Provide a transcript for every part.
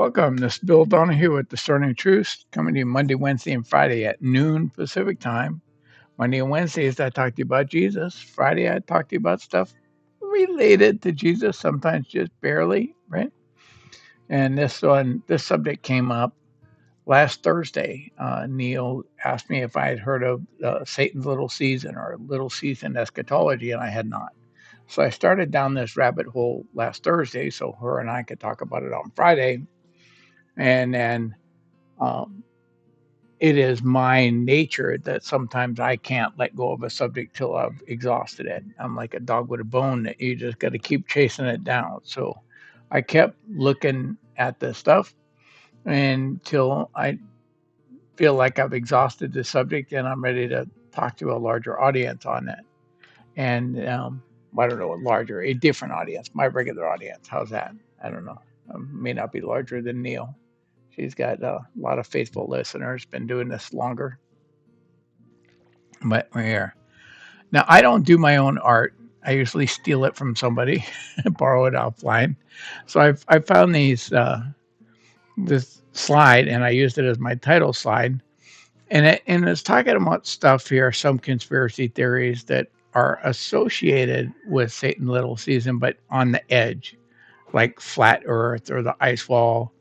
Welcome. This is Bill Donahue with Discerning Truth, coming to you Monday, Wednesday, and Friday at noon Pacific time. Monday and Wednesdays, I talk to you about Jesus. Friday, I talk to you about stuff related to Jesus, sometimes just barely, right? And this subject came up last Thursday. Neil asked me if I had heard of Satan's little season or little season eschatology, and I had not. So I started down this rabbit hole last Thursday so her and I could talk about it on Friday. And then um, it is my nature that sometimes I can't let go of a subject till I've exhausted it. I'm like a dog with a bone that you just got to keep chasing it down. So I kept looking at this stuff until I feel like I've exhausted the subject and I'm ready to talk to a larger audience on it. And I don't know, a different audience, my regular audience. How's that? I don't know. May not be larger than Neil. She's got a lot of faithful listeners, been doing this longer. But we're here. Now, I don't do my own art. I usually steal it from somebody and borrow it offline. So I found this slide, and I used it as my title slide. And it's talking about stuff here, some conspiracy theories that are associated with Satan Little Season, but on the edge, like flat Earth or the ice wall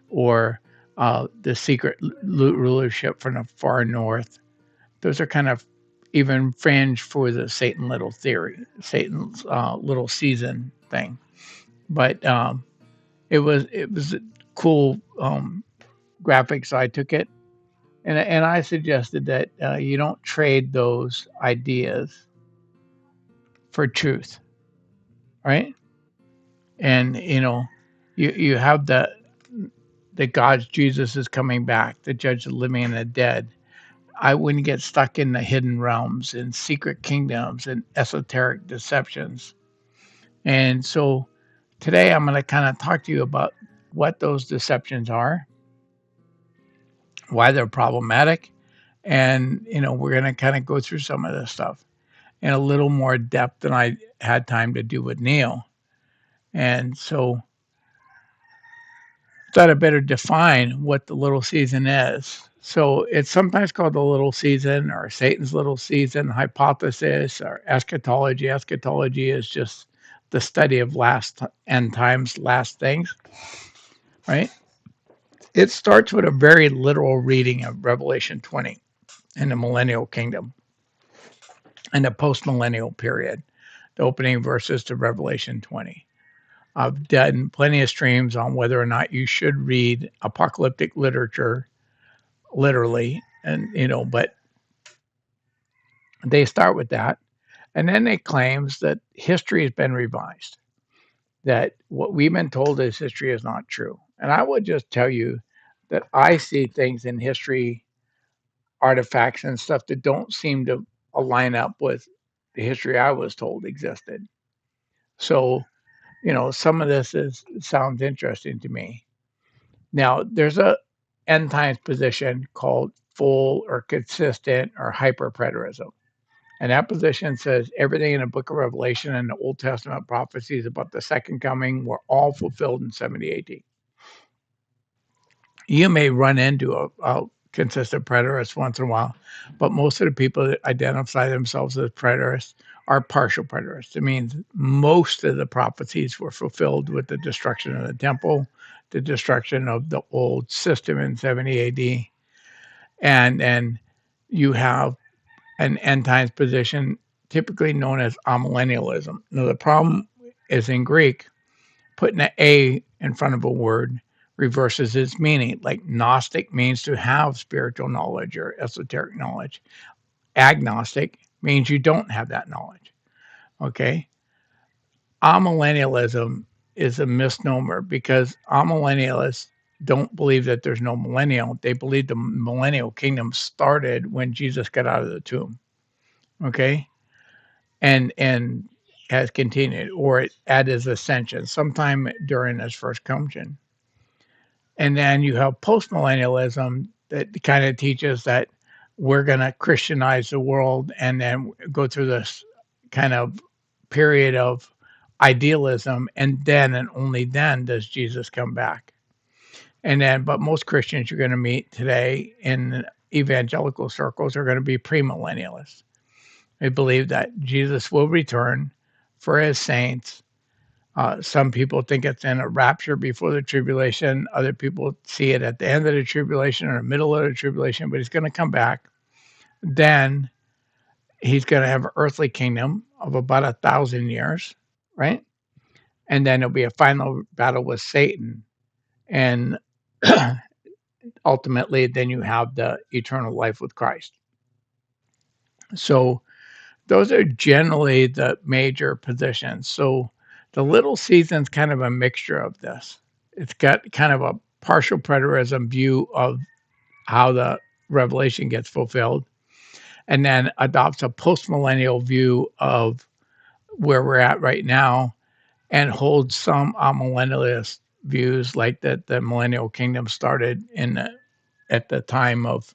or the secret rulership from the far north. Those are kind of even fringe for the Satan Little theory, Satan's Little Season thing. But it was a cool graphic, so I took it and I suggested that you don't trade those ideas for truth, right? And you have that God's Jesus is coming back to judge the living and the dead. I wouldn't get stuck in the hidden realms and secret kingdoms and esoteric deceptions. And so today I'm going to kind of talk to you about what those deceptions are, why they're problematic, and we're going to kind of go through some of this stuff in a little more depth than I had time to do with Neil. And so I thought I better define what the little season is. So it's sometimes called the little season or Satan's little season hypothesis or eschatology. Eschatology is just the study of last end times, last things, right? It starts with a very literal reading of Revelation 20 in the millennial kingdom and the post-millennial period, the opening verses to Revelation 20. I've done plenty of streams on whether or not you should read apocalyptic literature literally, and but they start with that, and then it claims that history has been revised, that what we've been told is history is not true. And I would just tell you that I see things in history, artifacts and stuff that don't seem to align up with the history I was told existed. So some of this sounds interesting to me. Now, there's a end times position called full or consistent or hyper preterism. And that position says everything in the book of Revelation and the Old Testament prophecies about the second coming were all fulfilled in 70 AD. You may run into a consistent preterists once in a while, but most of the people that identify themselves as preterists are partial preterists. It means most of the prophecies were fulfilled with the destruction of the temple, the destruction of the old system in 70 AD, and then you have an end times position typically known as amillennialism. Now, the problem is in Greek, putting an A in front of a word reverses its meaning. Like Gnostic means to have spiritual knowledge or esoteric knowledge. Agnostic means you don't have that knowledge. Okay. Amillennialism is a misnomer because amillennialists don't believe that there's no millennial. They believe the millennial kingdom started when Jesus got out of the tomb. Okay. And has continued, or at his ascension, sometime during his first coming. And then you have postmillennialism that kind of teaches that we're going to Christianize the world and then go through this kind of period of idealism, and then and only then does Jesus come back. And then, but most Christians you're going to meet today in evangelical circles are going to be premillennialists. They believe that Jesus will return for his saints. Some people think it's in a rapture before the tribulation. Other people see it at the end of the tribulation or the middle of the tribulation, but he's going to come back. Then he's going to have an earthly kingdom of about 1,000 years, right? And then there'll be a final battle with Satan. And ultimately, then you have the eternal life with Christ. So those are generally the major positions. So the little season's kind of a mixture of this. It's got kind of a partial preterism view of how the revelation gets fulfilled, and then adopts a postmillennial view of where we're at right now, and holds some amillennialist views, like that the millennial kingdom started at the time of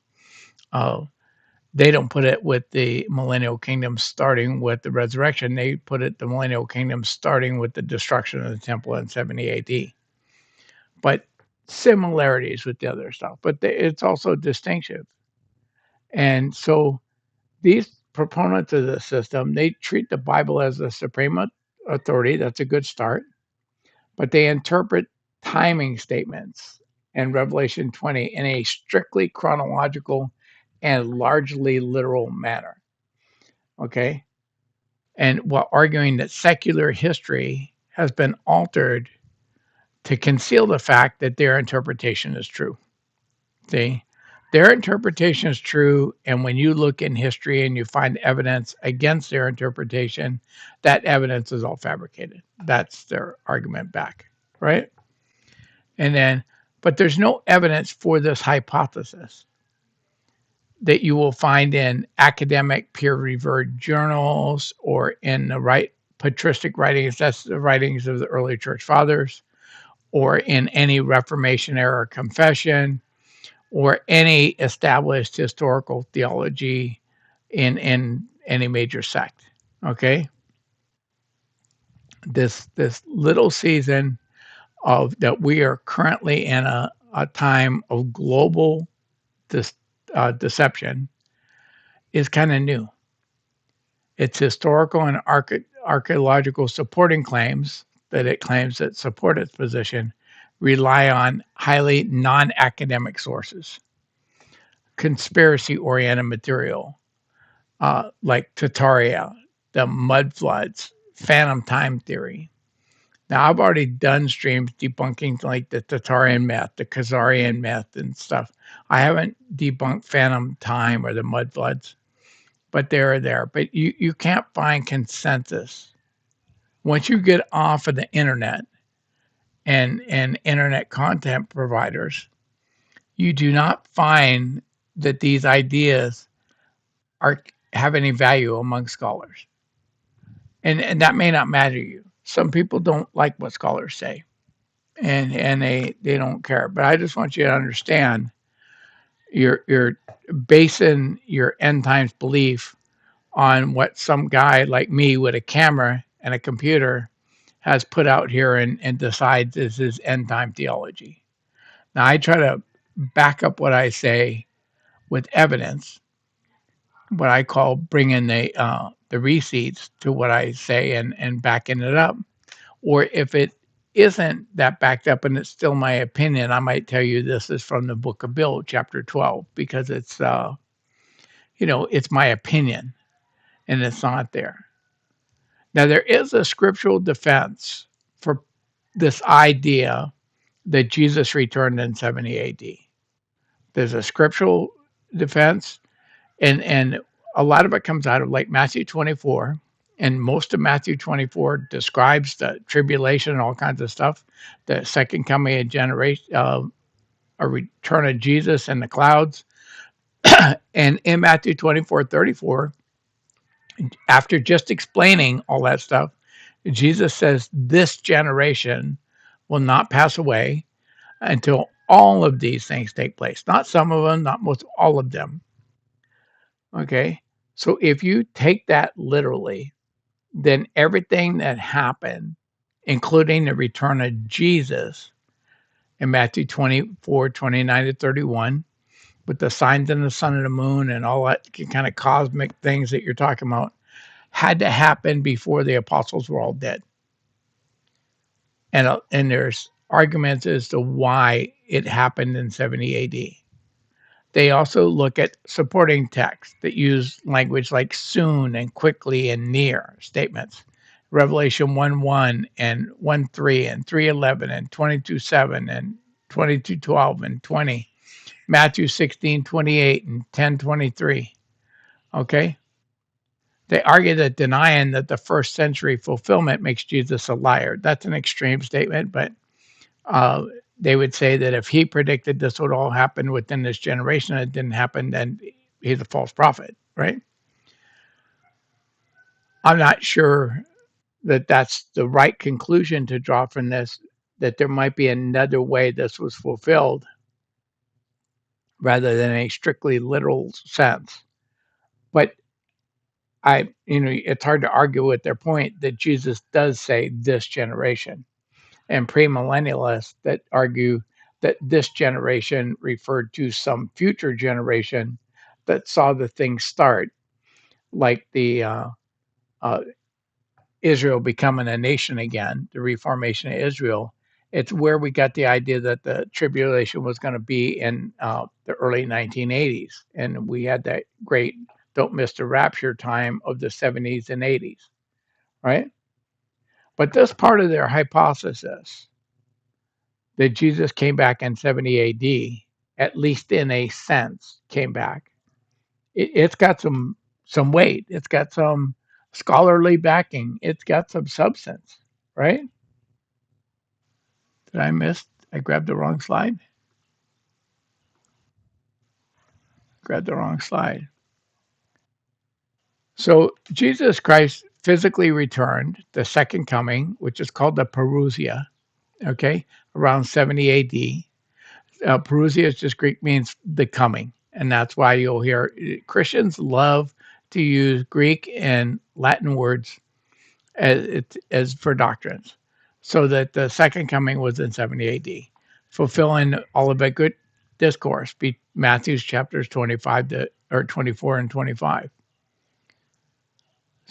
they don't put it with the millennial kingdom starting with the resurrection. They put it the millennial kingdom starting with the destruction of the temple in 70 AD. But similarities with the other stuff, but it's also distinctive. And so these proponents of the system, they treat the Bible as the supreme authority. That's a good start. But they interpret timing statements in Revelation 20 in a strictly chronological and largely literal manner. Okay. And while arguing that secular history has been altered to conceal the fact that their interpretation is true. See, their interpretation is true. And when you look in history and you find evidence against their interpretation, that evidence is all fabricated. That's their argument back, right? And then, but there's no evidence for this hypothesis that you will find in academic peer-reviewed journals or in the patristic writings, that's the writings of the early church fathers, or in any Reformation era confession, or any established historical theology in any major sect. Okay, this little season of that we are currently in a time of global deception is kind of new. Its historical and archaeological supporting claims that it claims that support its position rely on highly non-academic sources, conspiracy-oriented material, like Tataria, the mud floods, phantom time theory. Now, I've already done streams debunking like the Tatarian myth, the Khazarian myth and stuff. I haven't debunked phantom time or the mud floods, but they're there. But you can't find consensus. Once you get off of the internet and internet content providers, you do not find that these ideas have any value among scholars. And that may not matter to you. Some people don't like what scholars say, and they don't care. But I just want you to understand you're basing your end times belief on what some guy like me with a camera and a computer has put out here and decides is his end time theology. Now I try to back up what I say with evidence, what I call bringing the receipts to what I say and backing it up. Or if it isn't that backed up and it's still my opinion, I might tell you this is from the book of Bill, chapter 12, because it's it's my opinion and it's not there. Now there is a scriptural defense for this idea that Jesus returned in 70 AD. There's a scriptural defense, and a lot of it comes out of like Matthew 24, and most of Matthew 24 describes the tribulation and all kinds of stuff, the second coming of generation, a return of Jesus in the clouds. And in Matthew 24:34, after just explaining all that stuff, Jesus says, "This generation will not pass away until all of these things take place." Not some of them, not most, all of them. Okay. So if you take that literally, then everything that happened, including the return of Jesus in Matthew 24:29 to 31, with the signs in the sun and the moon and all that kind of cosmic things that you're talking about, had to happen before the apostles were all dead. And there's arguments as to why it happened in 70 AD. They also look at supporting texts that use language like soon and quickly and near statements. Revelation 1:1 and 1:3 and 3:11 and 22:7 and 22:12 and 20. Matthew 16:28 and 10:23. Okay? They argue that denying that the first century fulfillment makes Jesus a liar. That's an extreme statement, but uh, they would say that if he predicted this would all happen within this generation and it didn't happen, then he's a false prophet, right? I'm not sure that that's the right conclusion to draw from this, that there might be another way this was fulfilled rather than a strictly literal sense. But it's hard to argue with their point that Jesus does say this generation. And premillennialists that argue that this generation referred to some future generation that saw the thing start, like the uh, Israel becoming a nation again, the reformation of Israel. It's where we got the idea that the tribulation was going to be in the early 1980s. And we had that great don't miss the rapture time of the 70s and 80s, right? But this part of their hypothesis that Jesus came back in 70 AD, at least in a sense, came back. It's got some weight. It's got some scholarly backing. It's got some substance, right? Did I miss? I grabbed the wrong slide. Grabbed the wrong slide. So Jesus Christ physically returned, the second coming, which is called the parousia, okay, around 70 AD. Parousia is just Greek, means the coming. And that's why you'll hear Christians love to use Greek and Latin words as for doctrines. So that the second coming was in 70 AD, fulfilling all of that good discourse, Matthew's chapters 24 and 25.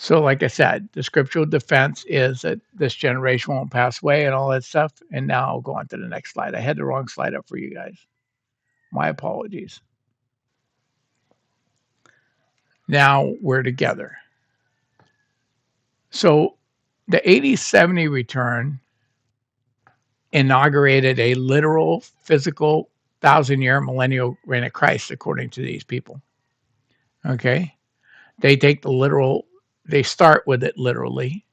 So, like I said, the scriptural defense is that this generation won't pass away and all that stuff. And now I'll go on to the next slide. I had the wrong slide up for you guys. My apologies. Now we're together. So the 80-70 return inaugurated a literal, physical 1,000-year millennial reign of Christ, according to these people. Okay? They take the literal, they start with it literally.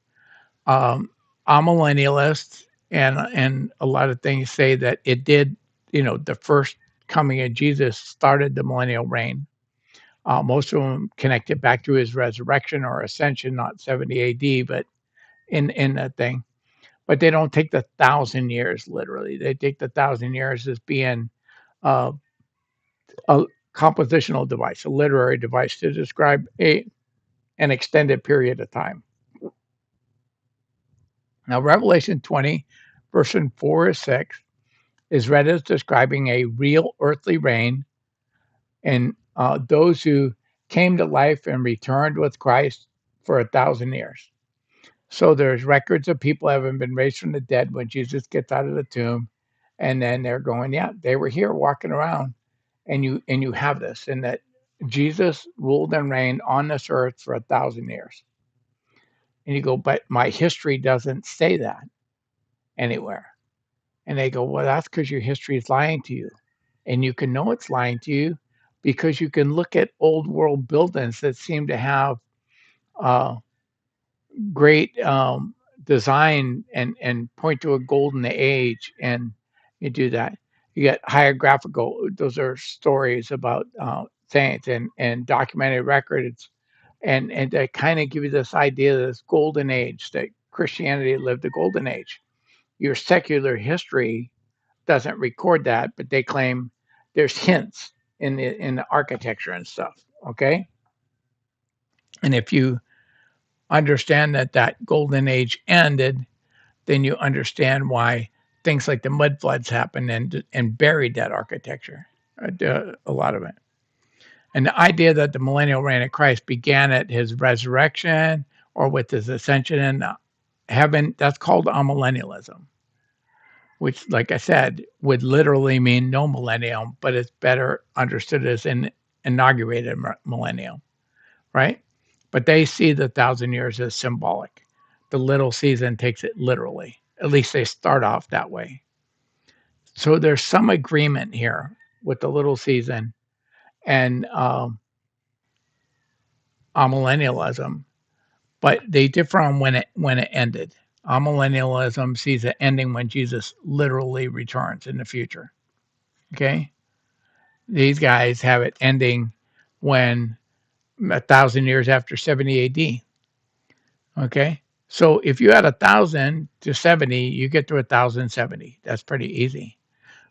I'm millennialist, and a lot of things say that it did, the first coming of Jesus started the millennial reign. Most of them connect it back to his resurrection or ascension, not 70 AD, but in that thing. But they don't take the 1,000 years literally. They take the 1,000 years as being uh, a compositional device, a literary device to describe an extended period of time. Now, Revelation 20, verse 4 or 6, is read as describing a real earthly reign and those who came to life and returned with Christ for 1,000 years. So there's records of people having been raised from the dead when Jesus gets out of the tomb, and then they're going, yeah, they were here walking around, and you have this, and that Jesus ruled and reigned on this earth for 1,000 years. And you go, but my history doesn't say that anywhere. And they go, well, that's because your history is lying to you. And you can know it's lying to you because you can look at old world buildings that seem to have uh, great design and point to a golden age. And you do that. You get hierographical, those are stories about saints and documented records. And they kind of give you this idea of this golden age, that Christianity lived a golden age. Your secular history doesn't record that, but they claim there's hints in the architecture and stuff. Okay, and if you understand that that golden age ended, then you understand why things like the mud floods happened and buried that architecture, a lot of it. And the idea that the millennial reign of Christ began at his resurrection or with his ascension in heaven, that's called amillennialism, which, like I said, would literally mean no millennium, but it's better understood as an inaugurated millennium, right? But they see the 1,000 years as symbolic. The little season takes it literally. At least they start off that way. So there's some agreement here with the little season and amillennialism, but they differ on when it ended. Amillennialism sees it ending when Jesus literally returns in the future. Okay, these guys have it ending when 1,000 years after 70 AD. Okay, so if you add 1,000 to 70, you get to 1,070. That's pretty easy.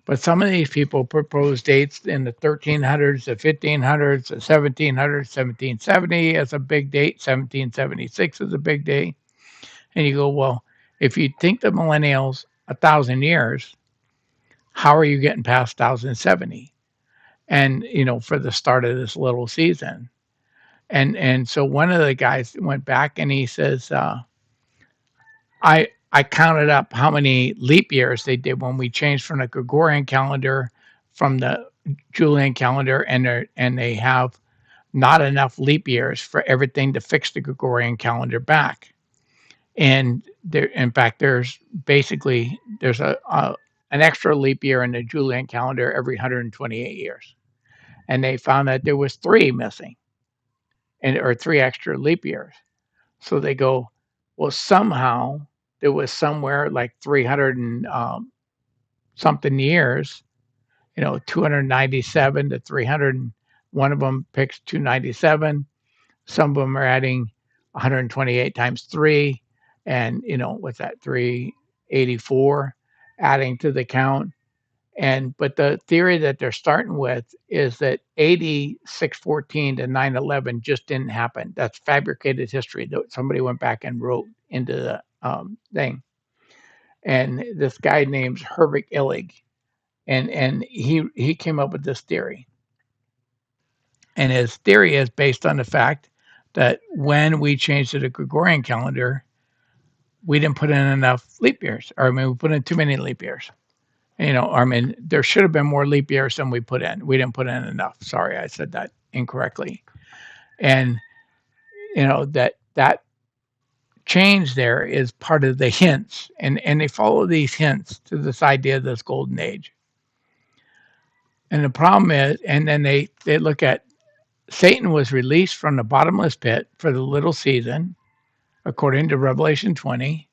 But some of these people propose dates in the 1300s, the 1500s, the 1700s, 1770 as a big date, 1776 is a big date. And you go, well, if you think the millennials 1,000 years, how are you getting past 1,070? And for the start of this little season. And so one of the guys went back and he says, I counted up how many leap years they did when we changed from the Gregorian calendar from the Julian calendar, and they have not enough leap years for everything to fix the Gregorian calendar back. And there, in fact, there's an extra leap year in the Julian calendar every 128 years, and they found that there was three missing, and or three extra leap years. So they go, well, somehow there was somewhere like 300 and something years, 297 to 300. One of them picks 297. Some of them are adding 128 times three, and what's that? 384, adding to the count. But the theory that they're starting with is that 8614 to 911 just didn't happen. That's fabricated history that somebody went back and wrote into the thing. And this guy named Herbert Illig, and he came up with this theory. And his theory is based on the fact that when we changed to the Gregorian calendar, we didn't put in enough leap years, or we put in too many leap years. There should have been more leap years than we put in. We didn't put in enough. Sorry, I said that incorrectly. And that change there is part of the hints, and they follow these hints to this idea of this golden age. And the problem is, and then they look at Satan was released from the bottomless pit for the little season, according to Revelation 20,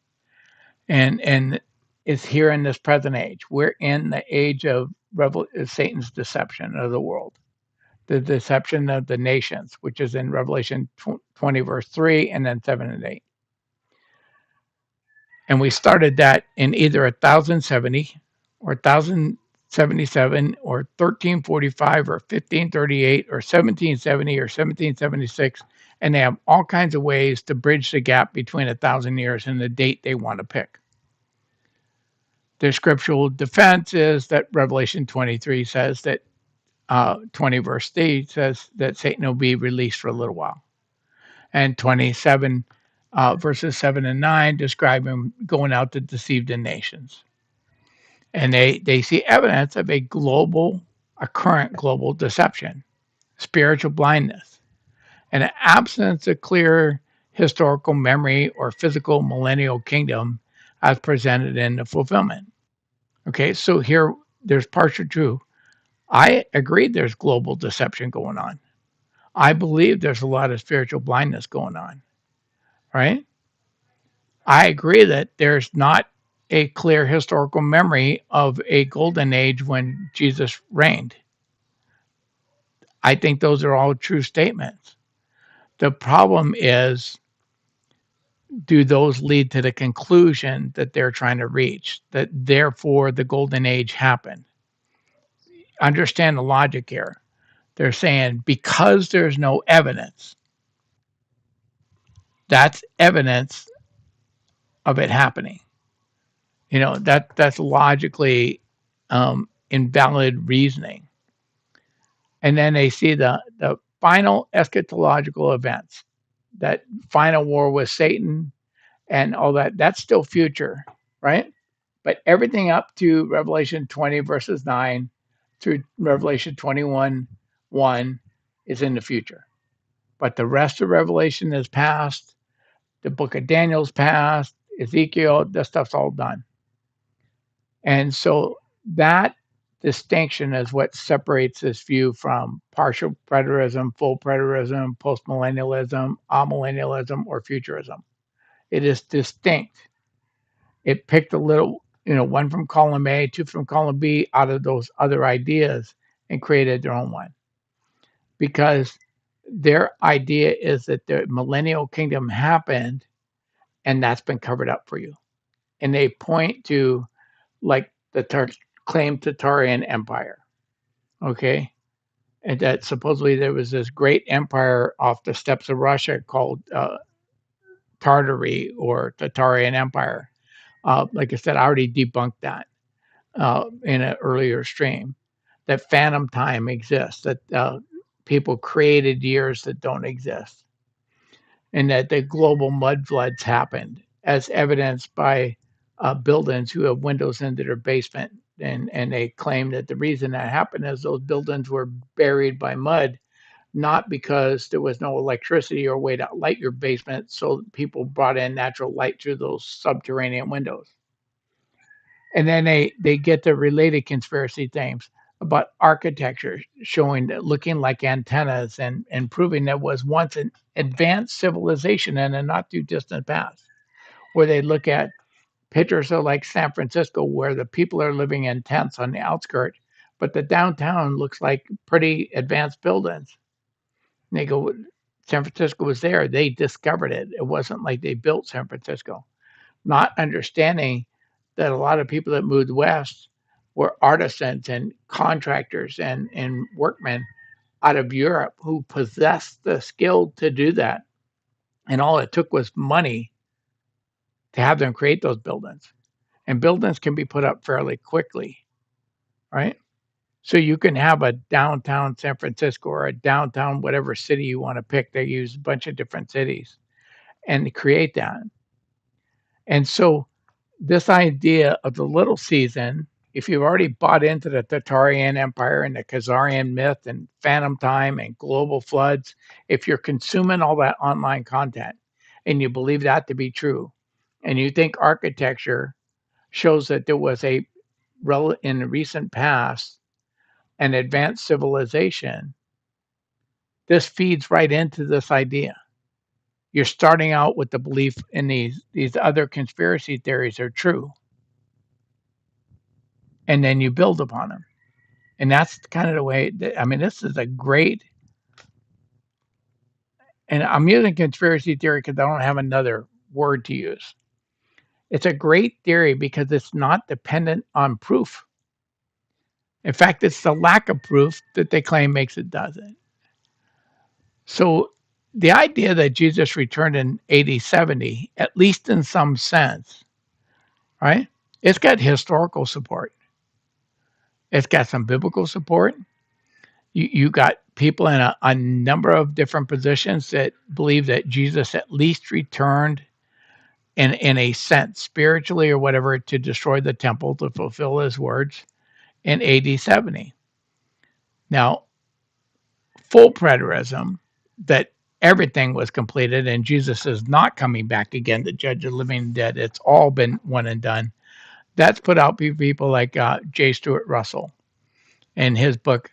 and is here in this present age. We're in the age of Satan's deception of the world, the deception of the nations, which is in Revelation 20, verse 3, and then 7 and 8. And we started that in either 1,070 or 1,077 or 1345 or 1538 or 1770 or 1776. And they have all kinds of ways to bridge the gap between 1,000 years and the date they want to pick. Their scriptural defense is that Revelation 23 says that 20 verse 3 says that Satan will be released for a little while. And 27 verses 7 and 9 describe him going out to deceive the nations. And they see evidence of a current global deception, spiritual blindness, and an absence of clear historical memory or physical millennial kingdom as presented in the fulfillment. Okay, so here there's partial truth. I agree there's global deception going on. I believe there's a lot of spiritual blindness going on, right? I agree that there's not a clear historical memory of a golden age when Jesus reigned. I think those are all true statements. The problem is, do those lead to the conclusion that they're trying to reach, that therefore the golden age happened? Understand the logic here. They're saying because there's no evidence, that's evidence of it happening. That's logically invalid reasoning. And then they see the final eschatological events, that final war with Satan and all that. That's still future, right? But everything up to Revelation 20 verses 9 through Revelation 21 1 is in the future. But the rest of Revelation is past. The book of Daniel's past. Ezekiel, this stuff's all done. And so that distinction is what separates this view from partial preterism, full preterism, postmillennialism, amillennialism, or futurism. It is distinct. It picked a little, one from column A, two from column B out of those other ideas and created their own one. Because their idea is that the millennial kingdom happened and that's been covered up for you. And they point to like the claimed Tatarian Empire. Okay. And that supposedly there was this great empire off the steppes of Russia called Tartary or Tatarian Empire. Like I said, I already debunked that in an earlier stream. That phantom time exists, that people created years that don't exist, and that the global mud floods happened, as evidenced by buildings who have windows into their basement. And they claim that the reason that happened is those buildings were buried by mud, not because there was no electricity or way to light your basement. So people brought in natural light through those subterranean windows. And then they get the related conspiracy themes about architecture showing that looking like antennas and proving there was once an advanced civilization in a not too distant past, where they look at pictures of like San Francisco where the people are living in tents on the outskirts, but the downtown looks like pretty advanced buildings. And they go, San Francisco was there. They discovered it. It wasn't like they built San Francisco, not understanding that a lot of people that moved west were artisans and contractors and workmen out of Europe who possessed the skill to do that. And all it took was money to have them create those buildings. And buildings can be put up fairly quickly, right? So you can have a downtown San Francisco or a downtown whatever city you want to pick. They use a bunch of different cities and create that. And so this idea of the little season, if you've already bought into the Tatarian Empire and the Khazarian myth and phantom time and global floods, if you're consuming all that online content and you believe that to be true, and you think architecture shows that there was in the recent past an advanced civilization, this feeds right into this idea. You're starting out with the belief in these other conspiracy theories are true, and then you build upon them. And that's kind of the way this is a great, and I'm using conspiracy theory because I don't have another word to use. It's a great theory because it's not dependent on proof. In fact, it's the lack of proof that they claim makes it doesn't. So the idea that Jesus returned in AD 70, at least in some sense, right? It's got historical support. It's got some biblical support. You got people in a number of different positions that believe that Jesus at least returned in a sense, spiritually or whatever, to destroy the temple to fulfill his words in AD 70. Now, full preterism, that everything was completed and Jesus is not coming back again to judge the living and dead, it's all been one and done. That's put out by people like J. Stuart Russell in his book,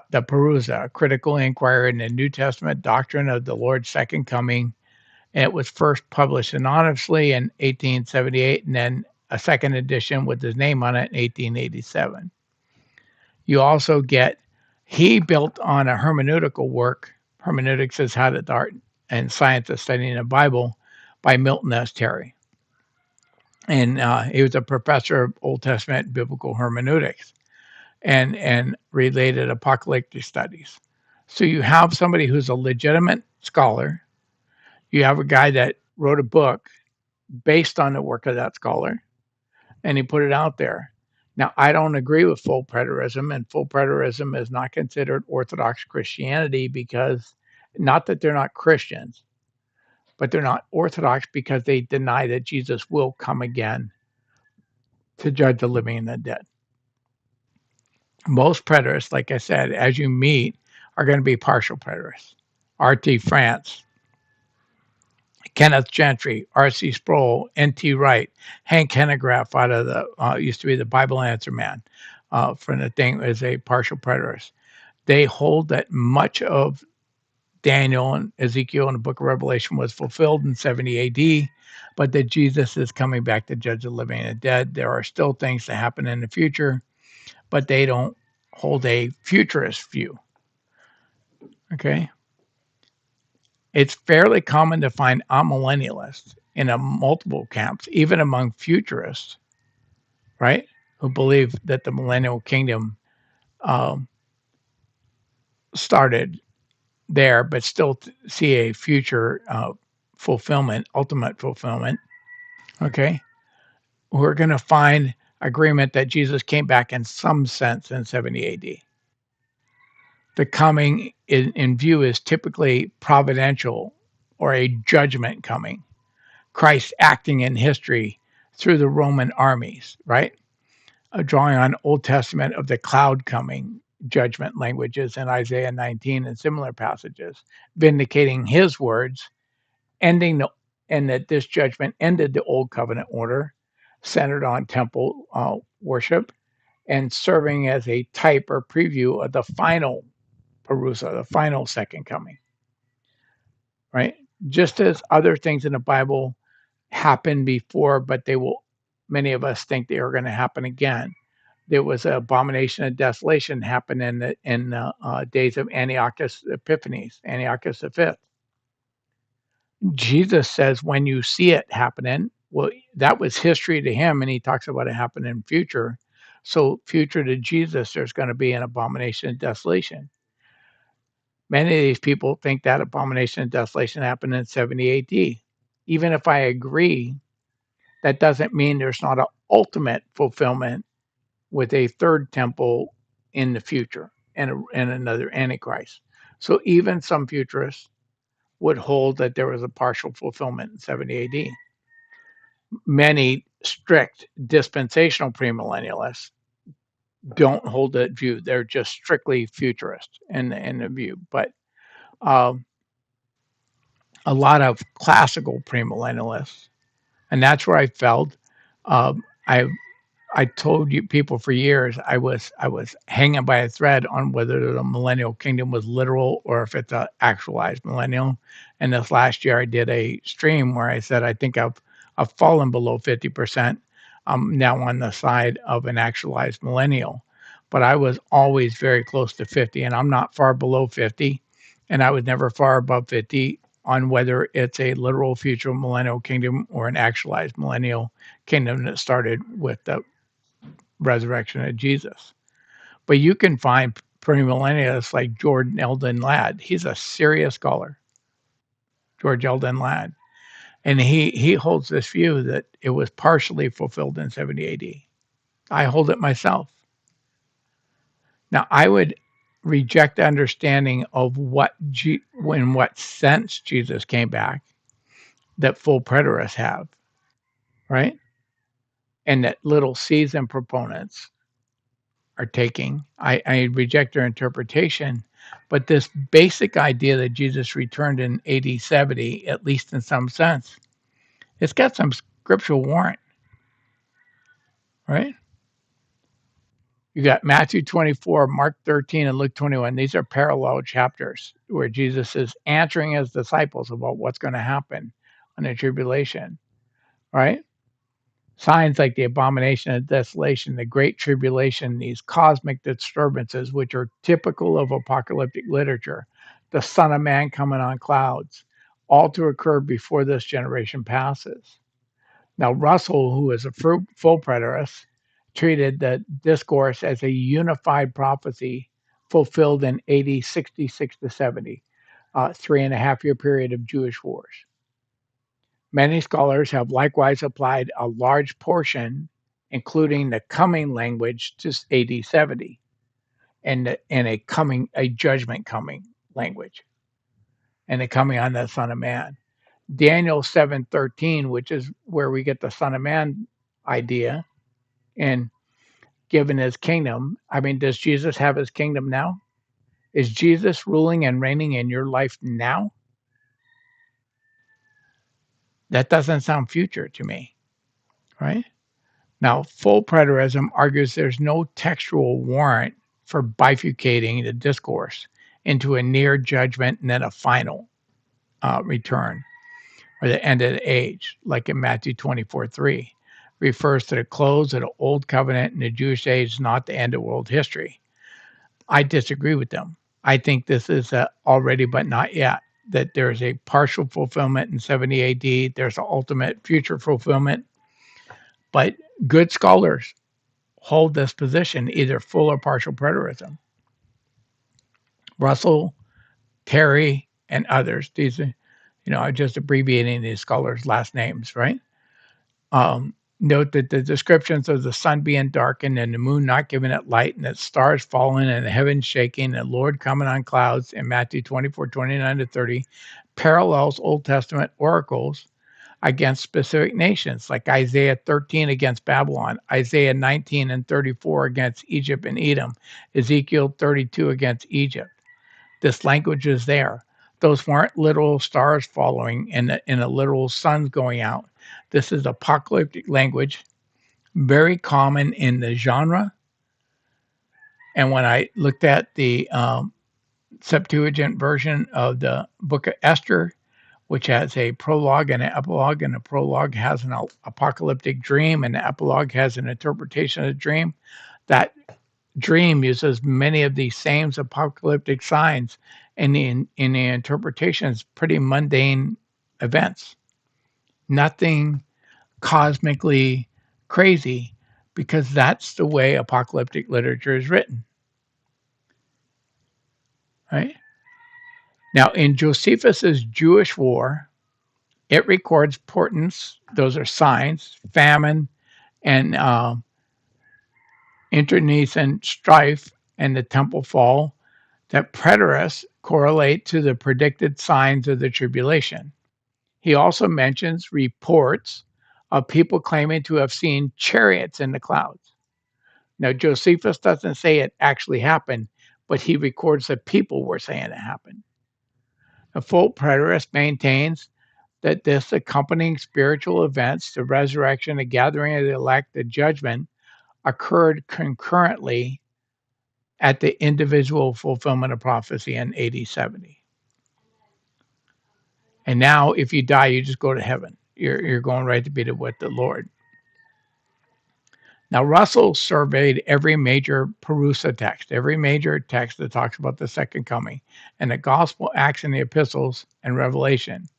The Perusa, Critical Inquiry in the New Testament Doctrine of the Lord's Second Coming. And it was first published anonymously in 1878, and then a second edition with his name on it in 1887. You also get, he built on a hermeneutical work. Hermeneutics is how the art and science of studying the Bible, by Milton S. Terry. And he was a professor of Old Testament biblical hermeneutics and related apocalyptic studies. So you have somebody who's a legitimate scholar. You have a guy that wrote a book based on the work of that scholar, and he put it out there. Now, I don't agree with full preterism, and full preterism is not considered Orthodox Christianity because, not that they're not Christians, but they're not Orthodox because they deny that Jesus will come again to judge the living and the dead. Most preterists, like I said, as you meet, are going to be partial preterists. R.T. France, Kenneth Gentry, R.C. Sproul, N.T. Wright, Hank Hanegraaff out of the used to be the Bible Answer Man from the thing, is a partial preterist. They hold that much of Daniel and Ezekiel and the book of Revelation was fulfilled in 70 AD, but that Jesus is coming back to judge the living and the dead. There are still things to happen in the future, but they don't hold a futurist view. Okay. It's fairly common to find amillennialists in multiple camps, even among futurists, right? Who believe that the millennial kingdom um, started there, but still see a future fulfillment, ultimate fulfillment. Okay. We're going to find agreement that Jesus came back in some sense in 70 AD. The coming in view is typically providential or a judgment coming. Christ acting in history through the Roman armies, right? Drawing on Old Testament of the cloud coming judgment languages in Isaiah 19 and similar passages, vindicating his words, ending the, and that this judgment ended the old covenant order centered on temple worship and serving as a type or preview of the final Parousia, the final second coming, right? Just as other things in the Bible happened before, but they will, many of us think they are going to happen again. There was an abomination of desolation happen in the days of Antiochus Epiphanes, Antiochus V. Jesus says when you see it happening, well, that was history to him, and he talks about it happening in future. So future to Jesus, there's going to be an abomination of desolation. Many of these people think that abomination of desolation happened in 70 AD. Even if I agree, that doesn't mean there's not an ultimate fulfillment with a third temple in the future and another Antichrist. So even some futurists would hold that there was a partial fulfillment in 70 AD. Many strict dispensational premillennialists don't hold that view. They're just strictly futurist in the view. But um, a lot of classical premillennialists, and that's where I felt. I I told you people for years I was hanging by a thread on whether the millennial kingdom was literal or if it's a actualized millennial. And this last year I did a stream where I said I think I've fallen below 50%. I'm now on the side of an actualized millennial, but I was always very close to 50, and I'm not far below 50, and I was never far above 50 on whether it's a literal future millennial kingdom or an actualized millennial kingdom that started with the resurrection of Jesus. But you can find premillennialists like Jordan Eldon Ladd. He's a serious scholar, George Eldon Ladd. And he holds this view that it was partially fulfilled in 70 AD. I hold it myself. Now, I would reject the understanding of in what sense Jesus came back that full preterists have, right? And that little season proponents are taking. I reject their interpretation, but this basic idea that Jesus returned in AD 70, at least in some sense, it's got some scriptural warrant, right? You got Matthew 24, Mark 13, and Luke 21. These are parallel chapters where Jesus is answering his disciples about what's going to happen in the tribulation, right? Signs like the abomination of desolation, the great tribulation, these cosmic disturbances, which are typical of apocalyptic literature, the Son of Man coming on clouds, all to occur before this generation passes. Now, Russell, who is a full preterist, treated the discourse as a unified prophecy fulfilled in AD 66 to 70, 3.5 year period of Jewish wars. Many scholars have likewise applied a large portion, including the coming language, to AD 70 and a judgment coming language and the coming on the Son of Man. Daniel 7:13, which is where we get the Son of Man idea, and given his kingdom. I mean, does Jesus have his kingdom now? Is Jesus ruling and reigning in your life now? That doesn't sound future to me, right? Now, full preterism argues there's no textual warrant for bifurcating the discourse into a near judgment and then a final return or the end of the age, like in Matthew 24:3, refers to the close of the old covenant in the Jewish age, not the end of world history. I disagree with them. I think this is already but not yet, that there's a partial fulfillment in 70 AD, there's an ultimate future fulfillment, but good scholars hold this position, either full or partial preterism. Russell, Terry, and others. These are, I'm just abbreviating these scholars' last names, right? Note that the descriptions of the sun being darkened and the moon not giving it light and the stars falling and the heavens shaking and the Lord coming on clouds in Matthew 24:29 to 30 parallels Old Testament oracles against specific nations, like Isaiah 13 against Babylon, Isaiah 19 and 34 against Egypt and Edom, Ezekiel 32 against Egypt. This language is there. Those weren't literal stars following and a literal sun going out. This is apocalyptic language, very common in the genre. And when I looked at the Septuagint version of the book of Esther, which has a prologue and an epilogue, and the prologue has an apocalyptic dream, and the epilogue has an interpretation of the dream. That dream uses many of these same apocalyptic signs, and in the interpretations, pretty mundane events. Nothing cosmically crazy, because that's the way apocalyptic literature is written. Right? Now, in Josephus's Jewish War, it records portents, those are signs, famine, and internecine strife and the temple fall, that preterists correlate to the predicted signs of the tribulation. He also mentions reports of people claiming to have seen chariots in the clouds. Now, Josephus doesn't say it actually happened, but he records that people were saying it happened. A full preterist maintains that this accompanying spiritual events, the resurrection, the gathering of the elect, the judgment, occurred concurrently at the individual fulfillment of prophecy in AD 70. And now, if you die, you just go to heaven. You're going right to be with the Lord. Now, Russell surveyed every major Parousa text, every major text that talks about the second coming, and the gospel, Acts, and the epistles, and Revelation.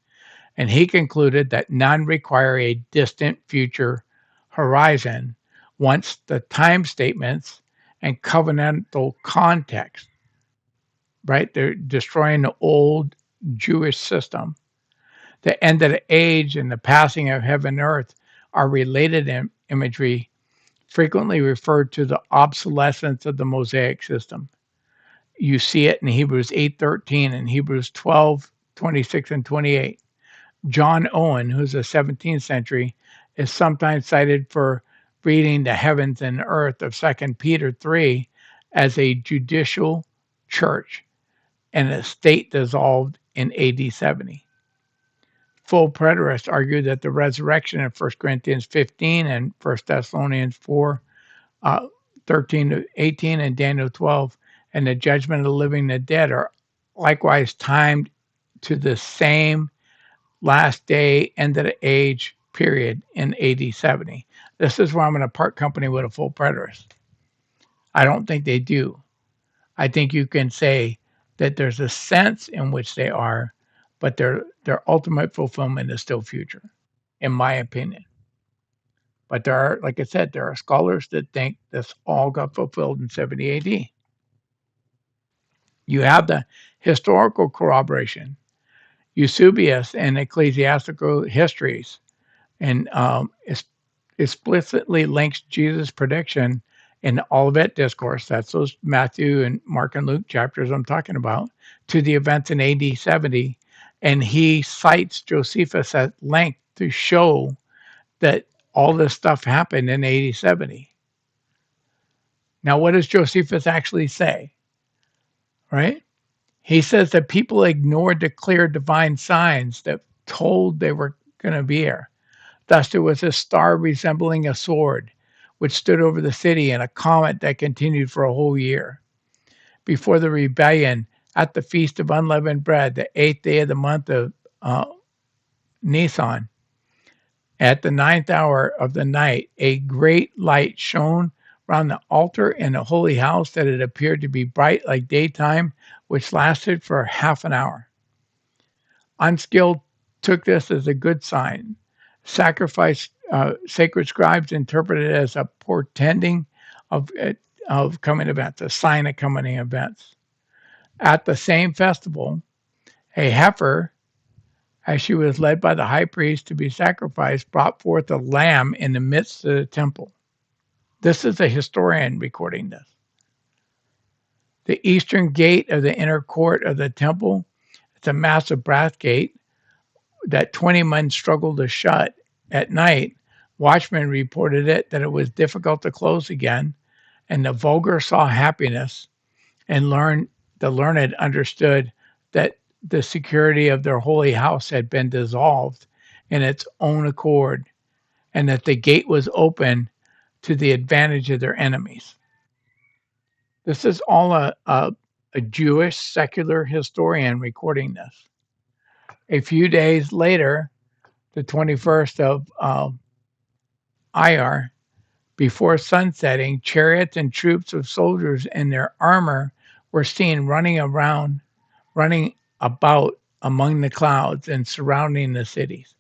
And he concluded that none require a distant future horizon once the time statements and covenantal context, right? They're destroying the old Jewish system. The end of the age and the passing of heaven and earth are related imagery frequently referred to the obsolescence of the Mosaic system. You see it in Hebrews 8:13 and Hebrews 12:26 and 28. John Owen, who's a 17th century, is sometimes cited for reading the heavens and earth of 2 Peter 3 as a judicial church and a state dissolved in AD 70. Full preterists argue that the resurrection in 1 Corinthians 15 and 1 Thessalonians 4, uh, 13 to 18, and Daniel 12, and the judgment of the living and the dead are likewise timed to the same last day, end of the age period in AD 70. This is where I'm going to part company with a full preterist. I don't think they do. I think you can say that there's a sense in which they are, but their ultimate fulfillment is still future, in my opinion. But there are, like I said, there are scholars that think this all got fulfilled in 70 AD. You have the historical corroboration. Eusebius and Ecclesiastical Histories and explicitly links Jesus' prediction in the Olivet Discourse, that's those Matthew and Mark and Luke chapters I'm talking about, to the events in AD 70. And he cites Josephus at length to show that all this stuff happened in AD 70. Now, what does Josephus actually say? Right? He says that people ignored the clear divine signs that told they were going to be here. Thus, there was a star resembling a sword, which stood over the city, and a comet that continued for a whole year. Before the rebellion, at the Feast of Unleavened Bread, the 8th day of the month of Nisan, at the 9th hour of the night, a great light shone round the altar in the holy house that it appeared to be bright like daytime, which lasted for half an hour. Unskilled took this as a good sign. Sacred scribes interpreted it as a portending of coming events, a sign of coming events. At the same festival, a heifer, as she was led by the high priest to be sacrificed, brought forth a lamb in the midst of the temple. This is a historian recording this. The eastern gate of the inner court of the temple, it's a massive brass gate that 20 men struggled to shut at night. Watchmen reported that it was difficult to close again, and the vulgar saw happiness, and the learned understood that the security of their holy house had been dissolved in its own accord, and that the gate was open to the advantage of their enemies. This is all a Jewish secular historian recording this. A few days later, the 21st of Iyar, before sunsetting, chariots and troops of soldiers in their armor were seen running about among the clouds and surrounding the cities.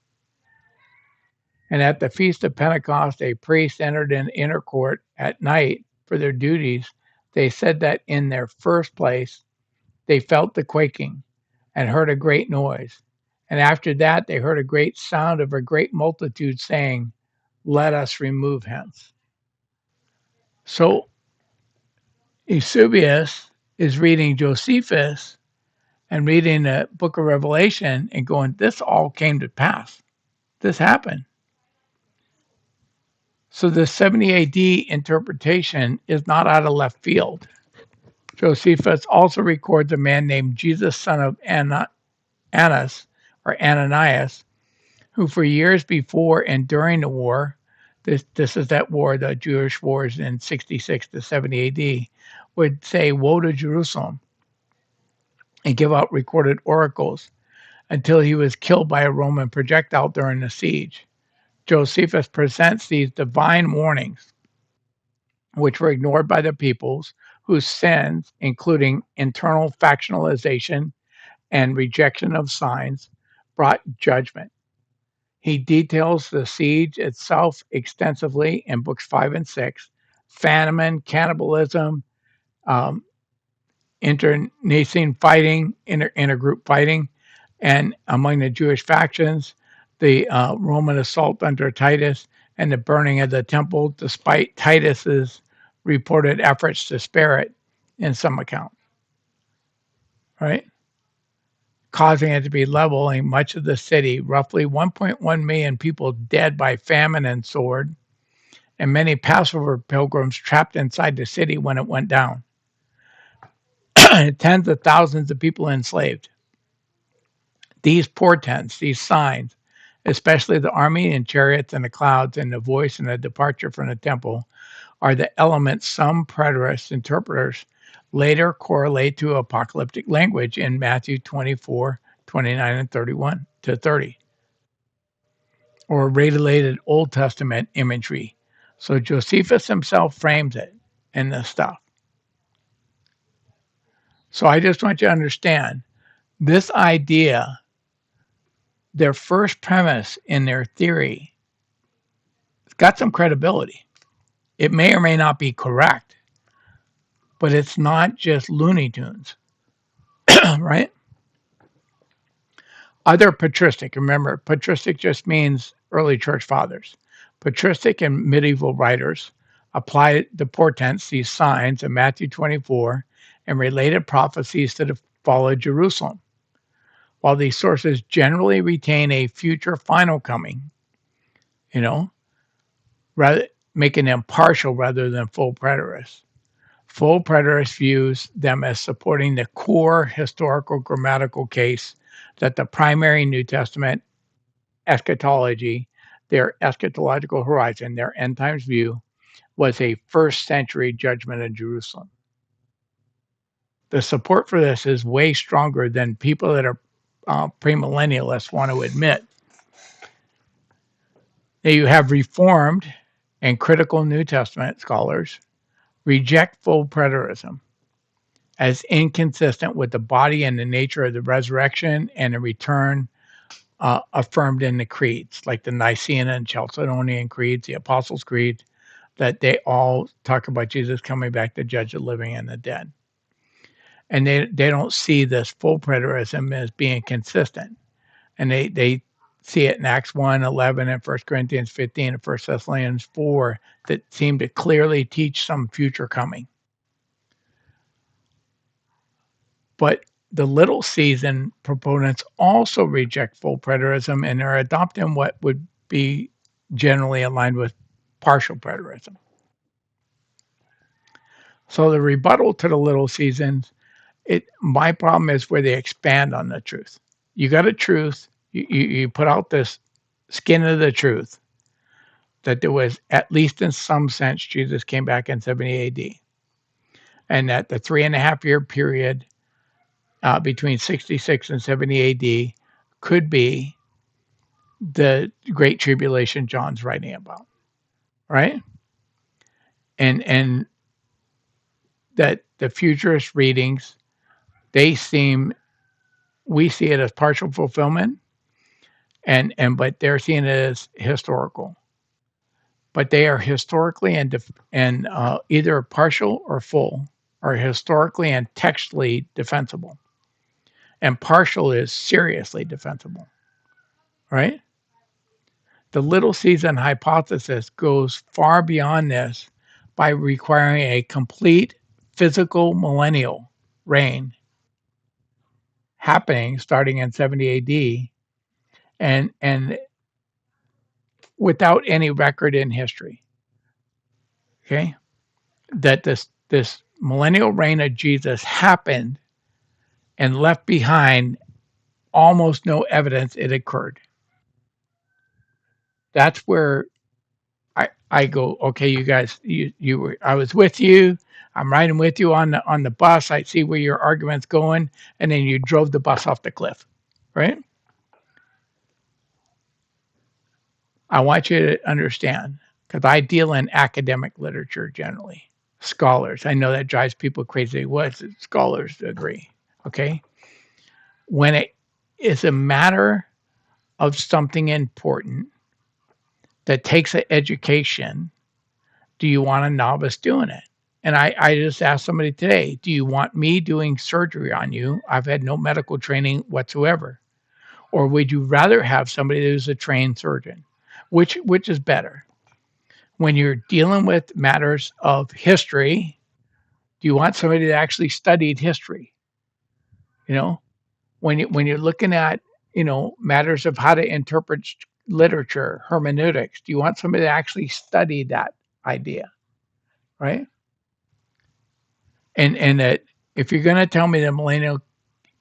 And at the Feast of Pentecost, a priest entered an inner court at night for their duties. They said that in their first place, they felt the quaking and heard a great noise. And after that, they heard a great sound of a great multitude saying, "Let us remove hence." So Eusebius is reading Josephus and reading the book of Revelation and going, this all came to pass. This happened. So the 70 AD interpretation is not out of left field. Josephus also records a man named Jesus, son of Annas, or Ananias, who for years before and during the war, this is that war, the Jewish wars in 66 to 70 AD, would say, "Woe to Jerusalem," and give out recorded oracles until he was killed by a Roman projectile during the siege. Josephus presents these divine warnings, which were ignored by the peoples whose sins, including internal factionalization and rejection of signs, brought judgment. He details the siege itself extensively in books 5 and 6, famine, cannibalism, internecine fighting, intergroup fighting, and among the Jewish factions, the Roman assault under Titus, and the burning of the temple, despite Titus's reported efforts to spare it in some account. right? Causing it to be leveling much of the city, roughly 1.1 million people dead by famine and sword, and many Passover pilgrims trapped inside the city when it went down. Tens of thousands of people enslaved. These portents, these signs, especially the army and chariots and the clouds and the voice and the departure from the temple, are the elements some preterist interpreters later correlate to apocalyptic language in Matthew 24:29 and 31 to 30, or related Old Testament imagery. So Josephus himself frames it in this stuff. So I just want you to understand this idea, their first premise in their theory, it's got some credibility. It may or may not be correct, but it's not just Looney Tunes, right? Other patristic, remember, patristic just means early church fathers. Patristic and medieval writers apply the portents, these signs in Matthew 24, and related prophecies to the fall of Jerusalem. While these sources generally retain a future final coming, you know, rather making them partial rather than full preterists. Full preterist views them as supporting the core historical grammatical case that the primary New Testament eschatology, their eschatological horizon, their end times view, was a first century judgment of Jerusalem. The support for this is way stronger than people that are premillennialists want to admit. Now you have Reformed and critical New Testament scholars reject full preterism as inconsistent with the body and the nature of the resurrection and the return affirmed in the creeds, like the Nicene and Chalcedonian creeds, the Apostles' Creed, that they all talk about Jesus coming back to judge the living and the dead. And they don't see this full preterism as being consistent. And they see it in Acts 1:11 and 1 Corinthians 15 and 1 Thessalonians 4 that seem to clearly teach some future coming. But the little season proponents also reject full preterism and are adopting what would be generally aligned with partial preterism. So the rebuttal to the little seasons, my problem is where they expand on the truth. You got a truth, you put out this skin of the truth that there was, at least in some sense, Jesus came back in 70 AD, and that the 3.5 year period between 66 and 70 AD could be the Great Tribulation John's writing about, right? And that the futurist readings, we see it as partial fulfillment, and but they're seeing it as historical. But they are historically and either partial or full, are historically and textually defensible, and partial is seriously defensible, right? The little season hypothesis goes far beyond this by requiring a complete physical millennial reign happening starting in 70 AD and without any record in history. Okay? That this millennial reign of Jesus happened and left behind almost no evidence it occurred. That's where I go, okay, you guys, you were, I was with you. I'm riding with you on the bus. I see where your argument's going, and then you drove the bus off the cliff, right? I want you to understand, because I deal in academic literature generally, scholars. I know that drives people crazy. What scholars agree? Okay, when it is a matter of something important that takes an education, do you want a novice doing it? And I just asked somebody today, do you want me doing surgery on you? I've had no medical training whatsoever. Or would you rather have somebody who's a trained surgeon? Which is better? When you're dealing with matters of history, do you want somebody that actually studied history? You know, when you're looking at, matters of how to interpret literature, hermeneutics, do you want somebody to actually study that idea, right? And that if you're going to tell me the millennial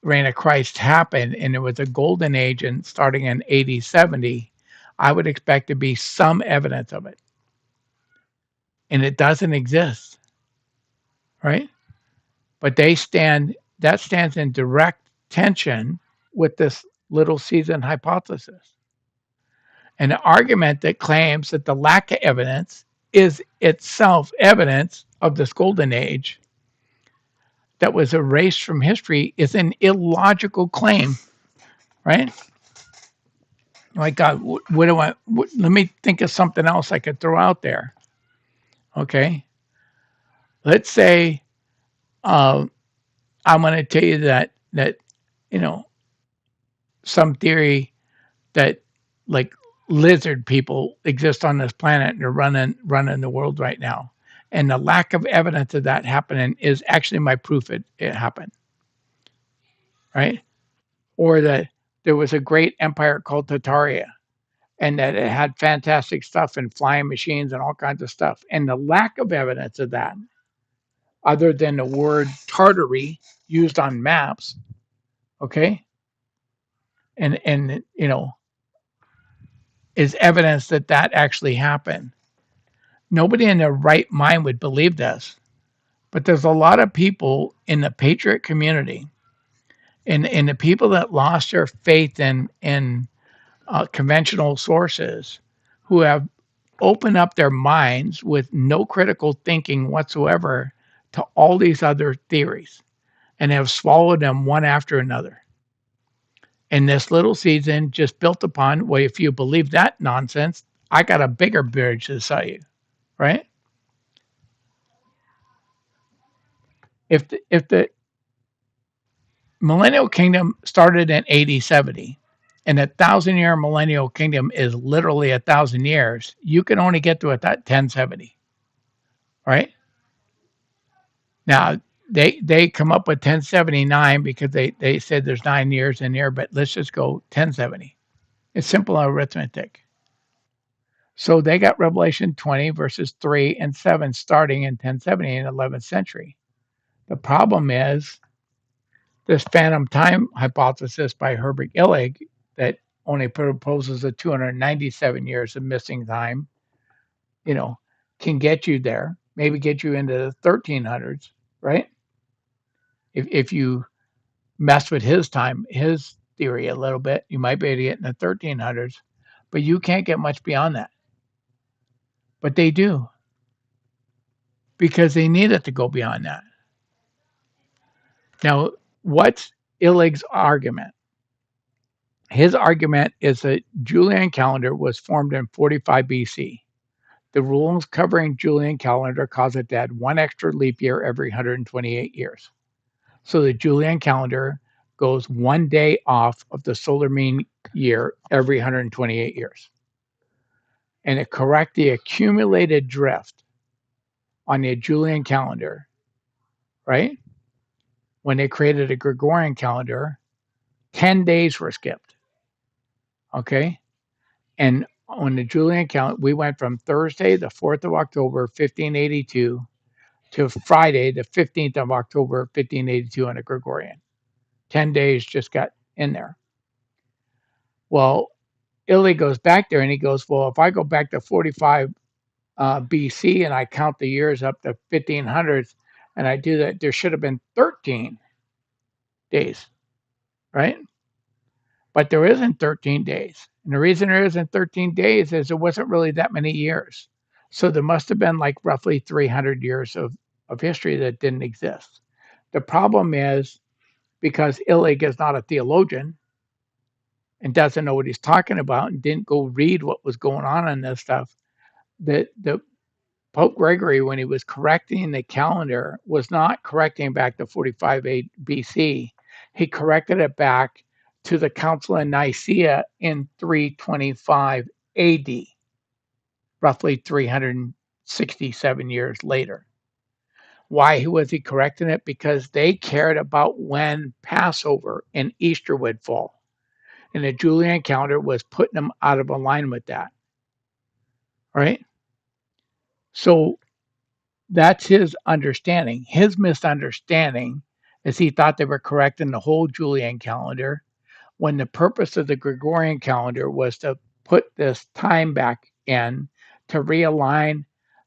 reign of Christ happened and it was a golden age and starting in 80, 70, I would expect to be some evidence of it. And it doesn't exist, right? But that stands in direct tension with this little season hypothesis. An argument that claims that the lack of evidence is itself evidence of this golden age that was erased from history is an illogical claim, right? My God, what do let me think of something else I could throw out there. Okay. Let's say uh, I'm going to tell you that, you know, some theory that like lizard people exist on this planet and are running the world right now. And the lack of evidence of that happening is actually my proof it happened, right? Or that there was a great empire called Tartaria and that it had fantastic stuff and flying machines and all kinds of stuff. And the lack of evidence of that, other than the word Tartary used on maps, okay, and is evidence that that actually happened. Nobody in their right mind would believe this, but there's a lot of people in the patriot community and the people that lost their faith in conventional sources who have opened up their minds with no critical thinking whatsoever to all these other theories and have swallowed them one after another. And this little season just built upon, well, if you believe that nonsense, I got a bigger bridge to sell you, right? If the millennial kingdom started in 80, 70, and 1,000 year millennial kingdom is literally 1,000 years, you can only get to it at 1070, right? Now they come up with 1079 because they said there's 9 years in there, but let's just go 1070. It's simple arithmetic. So they got Revelation 20 verses 3 and 7 starting in 1070 in the 11th century. The problem is this phantom time hypothesis by Herbert Illig that only proposes a 297 years of missing time, you know, can get you there, maybe get you into the 1300s, right? If you mess with his time, his theory a little bit, you might be able to get in the 1300s, but you can't get much beyond that. But they do because they need it to go beyond that. Now, what's Illig's argument? His argument is that Julian calendar was formed in 45 BC. The rules covering Julian calendar cause it to add one extra leap year every 128 years. So the Julian calendar goes one day off of the solar mean year every 128 years. And it correct the accumulated drift on the Julian calendar, right? When they created a Gregorian calendar, 10 days were skipped. Okay. And on the Julian calendar, we went from Thursday, the 4th of October, 1582, to Friday, the 15th of October, 1582 on a Gregorian. 10 days just got in there. Well, Illy goes back there and he goes, well, if I go back to 45 BC and I count the years up to 1500s and I do that, there should have been 13 days, right? But there isn't 13 days. And the reason there isn't 13 days is there wasn't really that many years. So there must have been like roughly 300 years of history that didn't exist. The problem is because Illig is not a theologian and doesn't know what he's talking about and didn't go read what was going on in this stuff, the Pope Gregory, when he was correcting the calendar, was not correcting back to 45 BC. He corrected it back to the Council of Nicaea in 325 AD, roughly 367 years later. Why was he correcting it? Because they cared about when Passover and Easter would fall. And the Julian calendar was putting them out of alignment with that, right? So that's his understanding. His misunderstanding is he thought they were correcting the whole Julian calendar when the purpose of the Gregorian calendar was to put this time back in to realign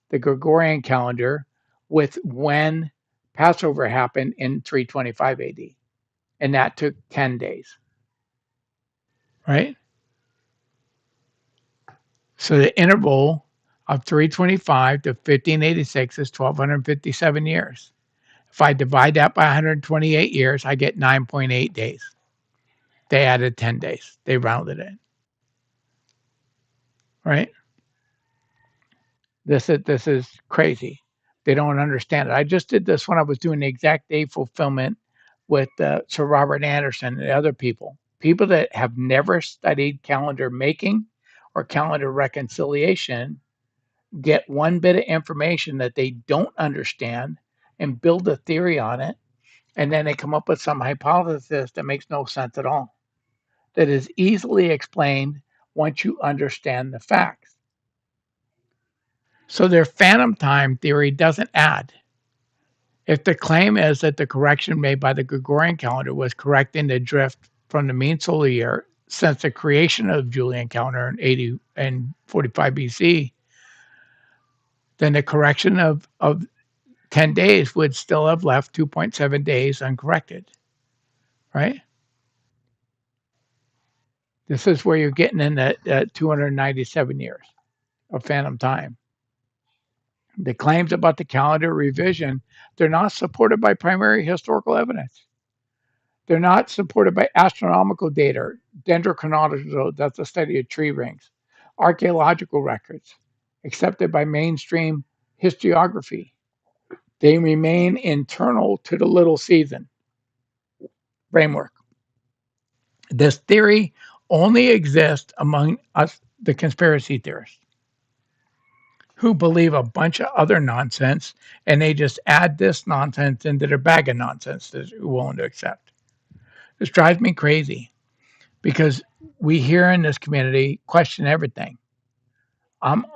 the Gregorian calendar with when Passover happened in 325 AD. And that took 10 days, right? So the interval of 325 to 1586 is 1257 years. If I divide that by 128 years, I get 9.8 days. They added 10 days. They rounded it, right? This is crazy. They don't understand it. I just did this when I was doing the exact day fulfillment with Sir Robert Anderson and other people that have never studied calendar making or calendar reconciliation get one bit of information that they don't understand and build a theory on it, and then they come up with some hypothesis that makes no sense at all, that is easily explained once you understand the facts. So their phantom time theory doesn't add. If the claim is that the correction made by the Gregorian calendar was correcting the drift from the mean solar year since the creation of the Julian calendar in 80 and 45 BC, then the correction of 10 days would still have left 2.7 days uncorrected, right? This is where you're getting in that 297 years of phantom time. The claims about the calendar revision, they're not supported by primary historical evidence. They're not supported by astronomical data, dendrochronological, that's the study of tree rings, archaeological records, accepted by mainstream historiography. They remain internal to the little season framework. This theory only exists among us, the conspiracy theorists, who believe a bunch of other nonsense and they just add this nonsense into their bag of nonsense that they're willing to accept. This drives me crazy because we here in this community question everything.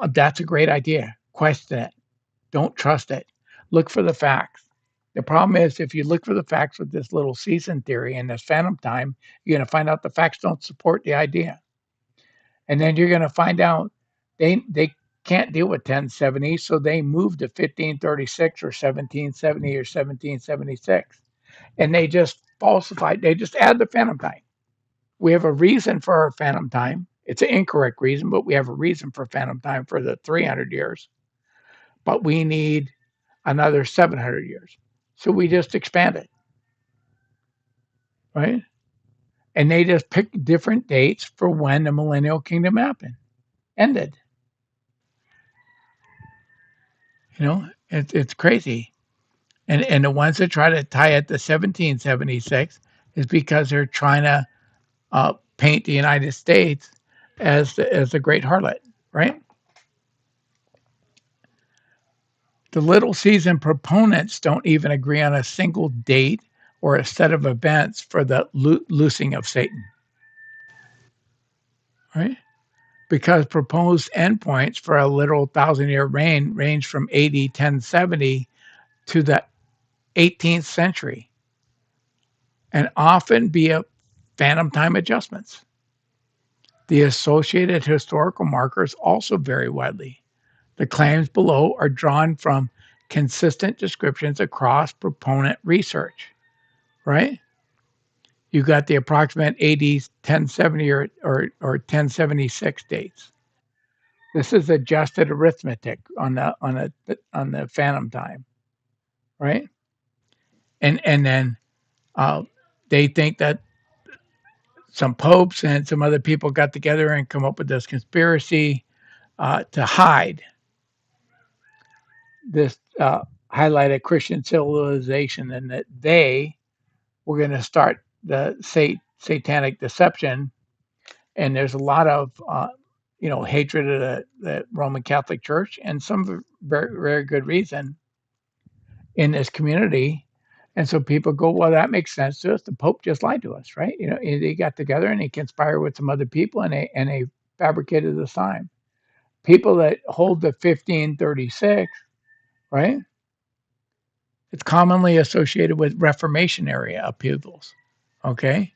That's a great idea. Question it. Don't trust it. Look for the facts. The problem is if you look for the facts with this little season theory and this phantom time, you're going to find out the facts don't support the idea. And then you're going to find out they can't deal with 1070, so they moved to 1536 or 1770 or 1776, and they just falsified. They just add the phantom time. We have a reason for our phantom time. It's an incorrect reason, but we have a reason for phantom time for the 300 years. But we need another 700 years, so we just expand it, right? And they just pick different dates for when the millennial kingdom happened, ended. It's crazy. And the ones that try to tie it to 1776 is because they're trying to paint the United States as the great harlot, right? The little season proponents don't even agree on a single date or a set of events for the loosing of Satan, right? Because proposed endpoints for a literal 1,000-year reign range from AD 1070 to the 18th century and often via phantom time adjustments. The associated historical markers also vary widely. The claims below are drawn from consistent descriptions across proponent research, right? You got the approximate AD 1070 or 1076 dates. This is adjusted arithmetic on the phantom time, right? And then uh, they think that some popes and some other people got together and come up with this conspiracy to hide this highlighted Christian civilization, and that they were going to start the satanic deception. And there's a lot of hatred of the Roman Catholic Church, and some very very good reason. in this community. And so people go, well, that makes sense to us. The Pope just lied to us, right? They got together and they conspired with some other people and they fabricated the sign. People that hold the 1536, right? It's commonly associated with Reformation area upheavals, okay?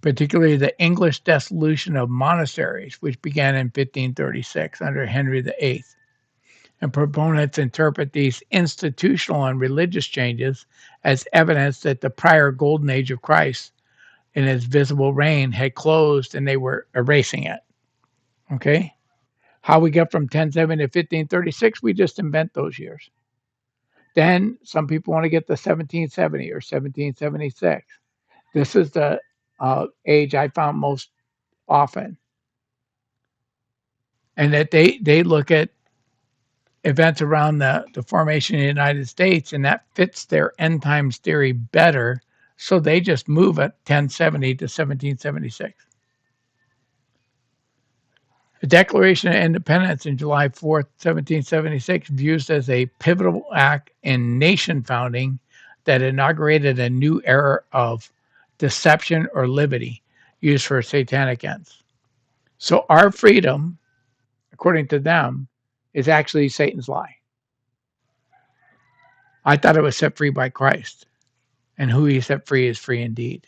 Particularly the English dissolution of monasteries, which began in 1536 under Henry VIII. And proponents interpret these institutional and religious changes as evidence that the prior golden age of Christ in his visible reign had closed and they were erasing it. Okay? How we get from 1070 to 1536, we just invent those years. Then some people want to get the 1770 or 1776. This is the age I found most often. And that they look at events around the formation of the United States, and that fits their end times theory better. So they just move at 1070 to 1776. The Declaration of Independence in July 4th, 1776, views as a pivotal act in nation founding that inaugurated a new era of deception or liberty used for satanic ends. So our freedom, according to them, is actually Satan's lie. I thought it was set free by Christ, and who he set free is free indeed.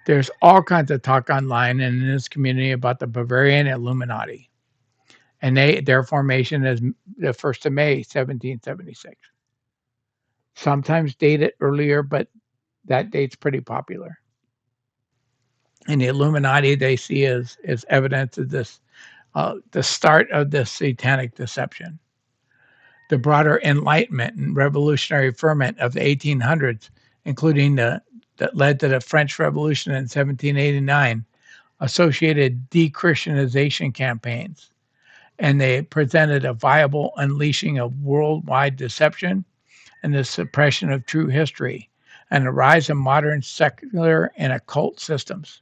There's all kinds of talk online and in this community about the Bavarian Illuminati, and their formation is the 1st of May, 1776. Sometimes date it earlier, but that date's pretty popular. And the Illuminati they see as evidence of this, the start of this satanic deception. The broader Enlightenment and revolutionary ferment of the 1800s, including that led to the French Revolution in 1789, associated de-Christianization campaigns, and they presented a viable unleashing of worldwide deception and the suppression of true history and the rise of modern secular and occult systems.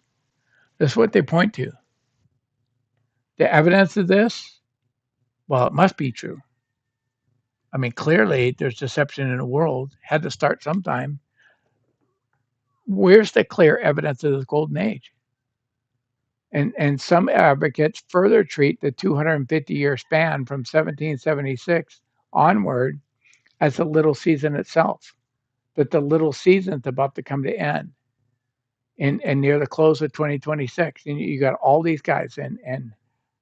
This is what they point to. The evidence of this, well, it must be true. I mean, clearly there's deception in the world, had to start sometime. Where's the clear evidence of this golden age? And some advocates further treat the 250-year span from 1776 onward as a little season itself, that the little season's about to come to end and near the close of 2026. And you got all these guys and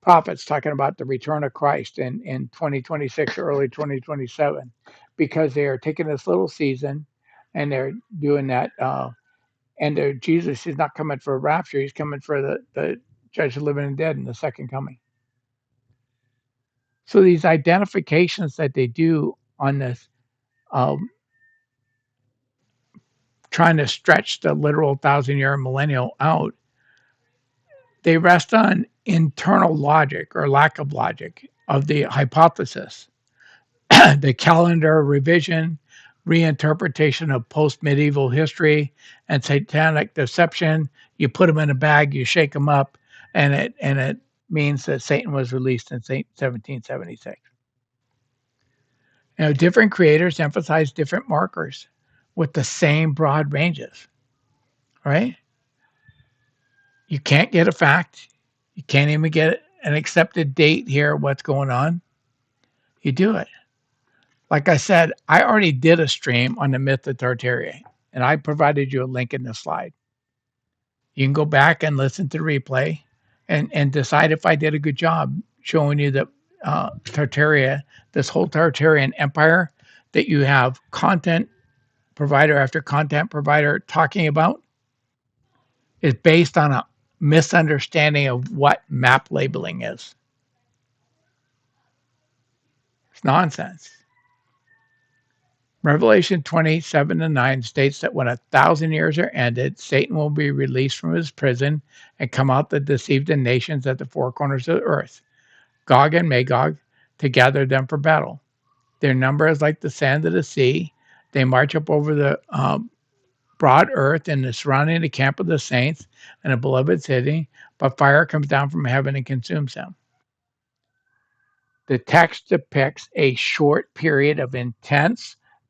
prophets talking about the return of Christ in 2026, early 2027, because they are taking this little season and they're doing that. And Jesus is not coming for a rapture; he's coming for the judge of the living and dead in the second coming. So these identifications that they do on this, um, trying to stretch the literal 1,000-year millennial out, they rest on internal logic or lack of logic of the hypothesis. The calendar revision, reinterpretation of post-medieval history, and satanic deception. You put them in a bag, you shake them up, and it means that Satan was released in 1776. Different creators emphasize different markers with the same broad ranges, right? You can't get a fact. You can't even get an accepted date here, what's going on. You do it. Like I said, I already did a stream on the myth of Tartaria, and I provided you a link in the slide. You can go back and listen to the replay and decide if I did a good job showing you that Tartaria, this whole Tartarian empire that you have content provider after content provider talking about is based on a misunderstanding of what map labeling is. It's nonsense. Revelation 27-9 states that when 1,000 years are ended, Satan will be released from his prison and come out to deceive the nations at the four corners of the earth, Gog and Magog, to gather them for battle. Their number is like the sand of the sea. They march up over the broad earth and the surrounding the camp of the saints and a beloved city, but fire comes down from heaven and consumes them. The text depicts a short period of intense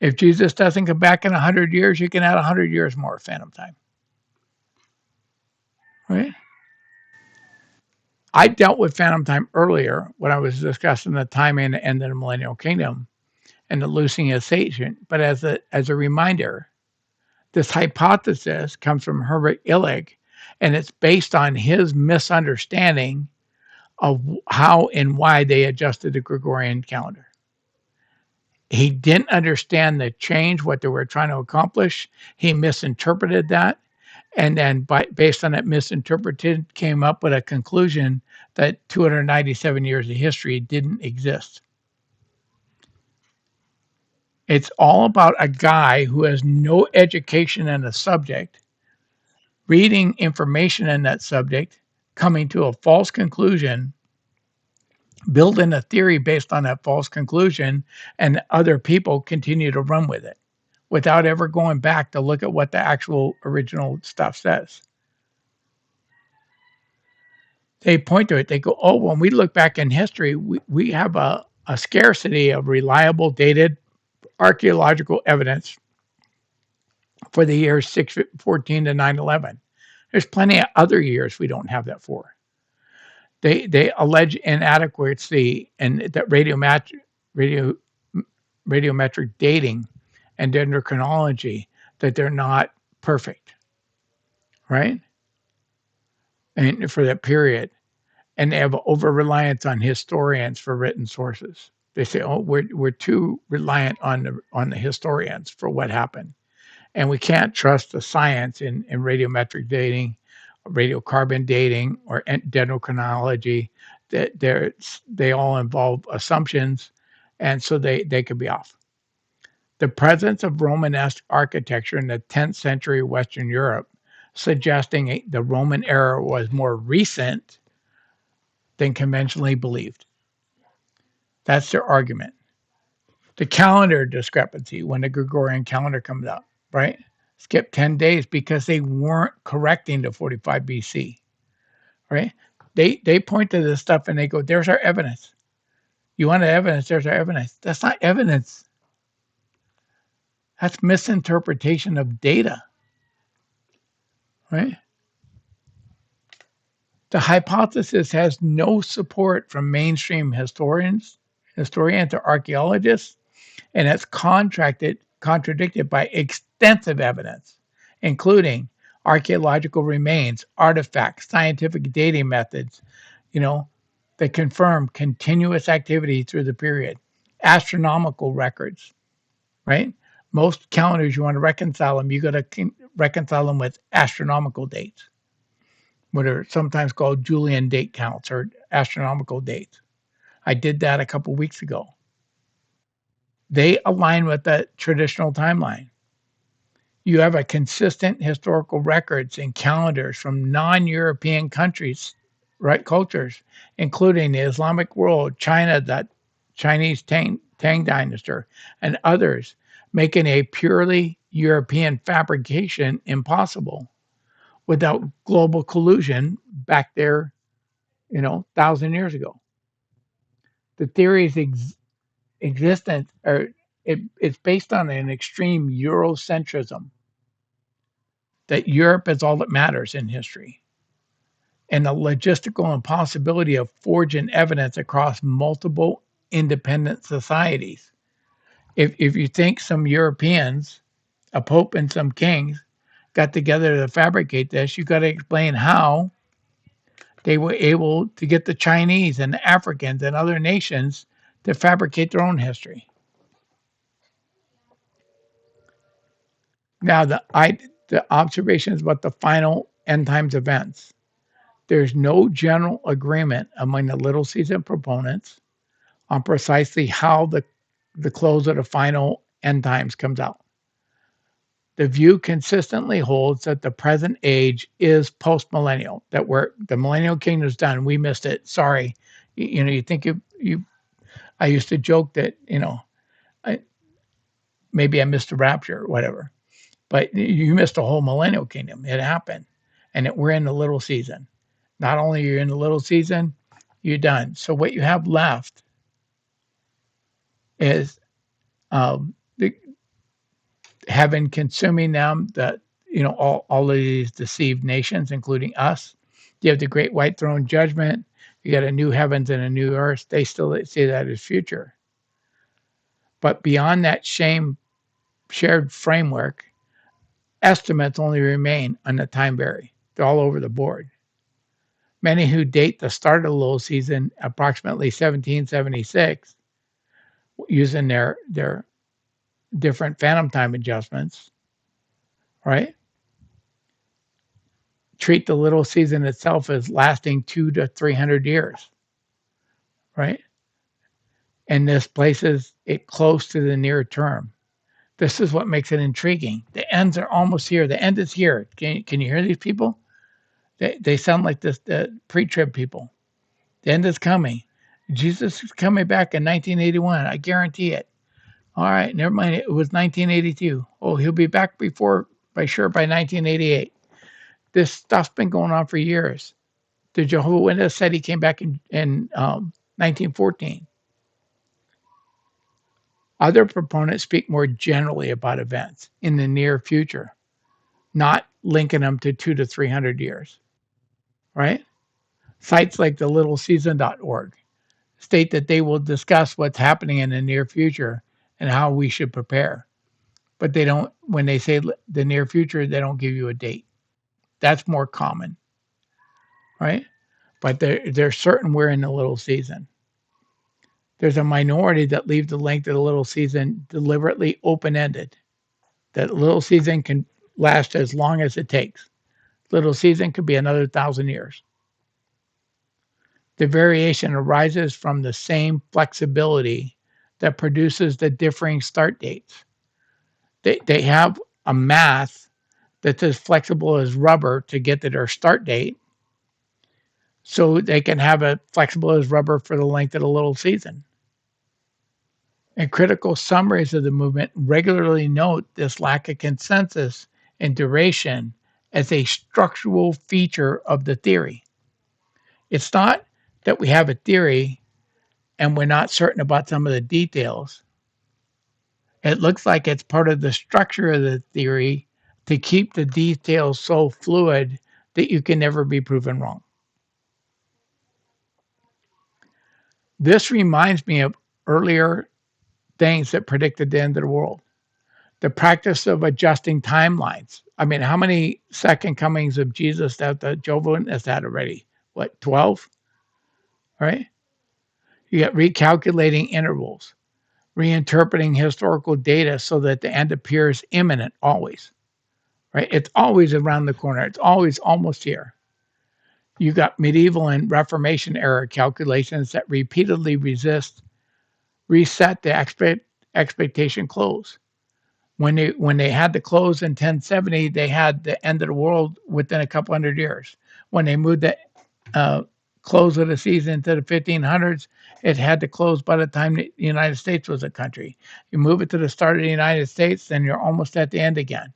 If Jesus doesn't come back in 100 years, you can add 100 years more phantom time. Right? I dealt with phantom time earlier when I was discussing the timing and the millennial kingdom and the loosing of Satan. But as a reminder, this hypothesis comes from Herbert Illig, and it's based on his misunderstanding of how and why they adjusted the Gregorian calendar. He didn't understand the change, what they were trying to accomplish. He misinterpreted that. And then, based on that misinterpreted, came up with a conclusion that 297 years of history didn't exist. It's all about a guy who has no education in the subject, reading information in that subject, coming to a false conclusion, building a theory based on that false conclusion, and other people continue to run with it without ever going back to look at what the actual original stuff says. They point to it. They go, oh, when we look back in history, we have a scarcity of reliable, dated archaeological evidence for the years 614 to 911. There's plenty of other years we don't have that for. They allege inadequacy and that radio, radiometric dating and dendrochronology, that they're not perfect, right? And for that period. And they have over reliance on historians for written sources. They say, "Oh, we're too reliant on the historians for what happened, and we can't trust the science in radiometric dating, radiocarbon dating, or dendrochronology. That they all involve assumptions, and so they could be off." The presence of Romanesque architecture in the 10th century Western Europe, suggesting the Roman era was more recent than conventionally believed. That's their argument. The calendar discrepancy when the Gregorian calendar comes out, right? Skip 10 days because they weren't correcting to 45 BC, right? They point to this stuff and they go, there's our evidence. You want evidence? There's our evidence. That's not evidence. That's misinterpretation of data, right? The hypothesis has no support from mainstream historians or archaeologists, and it's contradicted by extensive evidence, including archaeological remains, artifacts, scientific dating methods, you know, that confirm continuous activity through the period, astronomical records, right? Most calendars, you want to reconcile them, you got to reconcile them with astronomical dates, what are sometimes called Julian date counts or astronomical dates. I did that a couple weeks ago. They align with the traditional timeline. You have a consistent historical records and calendars from non-European countries, right? Cultures, including the Islamic world, China, the Chinese Tang dynasty, and others, making a purely European fabrication impossible without global collusion back there, 1,000 years ago. The theory's existence, it's based on an extreme Eurocentrism, that Europe is all that matters in history, and the logistical impossibility of forging evidence across multiple independent societies. If you think some Europeans, a pope and some kings, got together to fabricate this, you got to explain how they were able to get the Chinese and the Africans and other nations to fabricate their own history. Now, the observations about the final end times events. There's no general agreement among the little season proponents on precisely how the close of the final end times comes out. The view consistently holds that the present age is post-millennial, that the millennial kingdom is done. We missed it. Sorry. You think you I used to joke that, I maybe I missed the rapture or whatever. But you missed the whole millennial kingdom. It happened. And we're in the little season. Not only are you in the little season, you're done. So what you have left is the heaven consuming them, that all of these deceived nations, including us. You have the great white throne judgment. You got a new heavens and a new earth. They still see that as future. But beyond that shared framework, estimates only remain on the time vary. They're all over the board. Many who date the start of the little season approximately 1776, using their different phantom time adjustments, right? Treat the little season itself as lasting 200 to 300 years, right? And this places it close to the near term. This is what makes it intriguing. The ends are almost here. The end is here. Can you hear these people? They sound like the pre-trib people. The end is coming. Jesus is coming back in 1981. I guarantee it. All right, never mind. It was 1982. Oh, he'll be back by 1988. This stuff's been going on for years. The Jehovah's Witness said he came back in 1914. Other proponents speak more generally about events in the near future, not linking them to 200 to 300 years, right? Sites like the littleseason.org state that they will discuss what's happening in the near future and how we should prepare. But they don't, when they say the near future, they don't give you a date. That's more common, right? But they're certain we're in the little season. There's a minority that leave the length of the little season deliberately open-ended. That little season can last as long as it takes. Little season could be another 1,000 years. The variation arises from the same flexibility that produces the differing start dates. They have a math that's as flexible as rubber to get to their start date, so they can have it flexible as rubber for the length of the little season. And critical summaries of the movement regularly note this lack of consensus and duration as a structural feature of the theory. It's not that we have a theory and we're not certain about some of the details. It looks like it's part of the structure of the theory to keep the details so fluid that you can never be proven wrong. This reminds me of earlier things that predicted the end of the world. The practice of adjusting timelines. I mean, how many second comings of Jesus that the Jehovah's Witness had already? What, 12? Right? You got recalculating intervals, reinterpreting historical data so that the end appears imminent always. Right? It's always around the corner. It's always almost here. You got medieval and Reformation era calculations that repeatedly reset the expectation close. When they had the close in 1070, they had the end of the world within a couple hundred years. When they moved the close of the season to the 1500s, it had to close by the time the United States was a country. You move it to the start of the United States, then you're almost at the end again.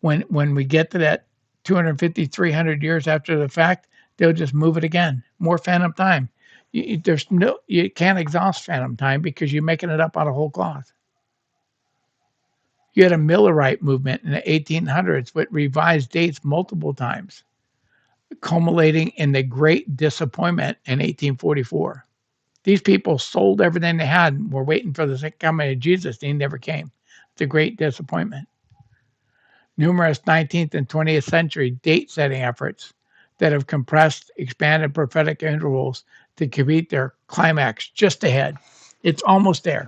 When we get to that 250, 300 years after the fact, they'll just move it again. More phantom time. You can't exhaust phantom time because you're making it up out of whole cloth. You had a Millerite movement in the 1800s with revised dates multiple times, culminating in the Great Disappointment in 1844. These people sold everything they had and were waiting for the coming of Jesus. He never came. It's a great disappointment. Numerous 19th and 20th century date-setting efforts that have compressed, expanded prophetic intervals to meet their climax just ahead. It's almost there.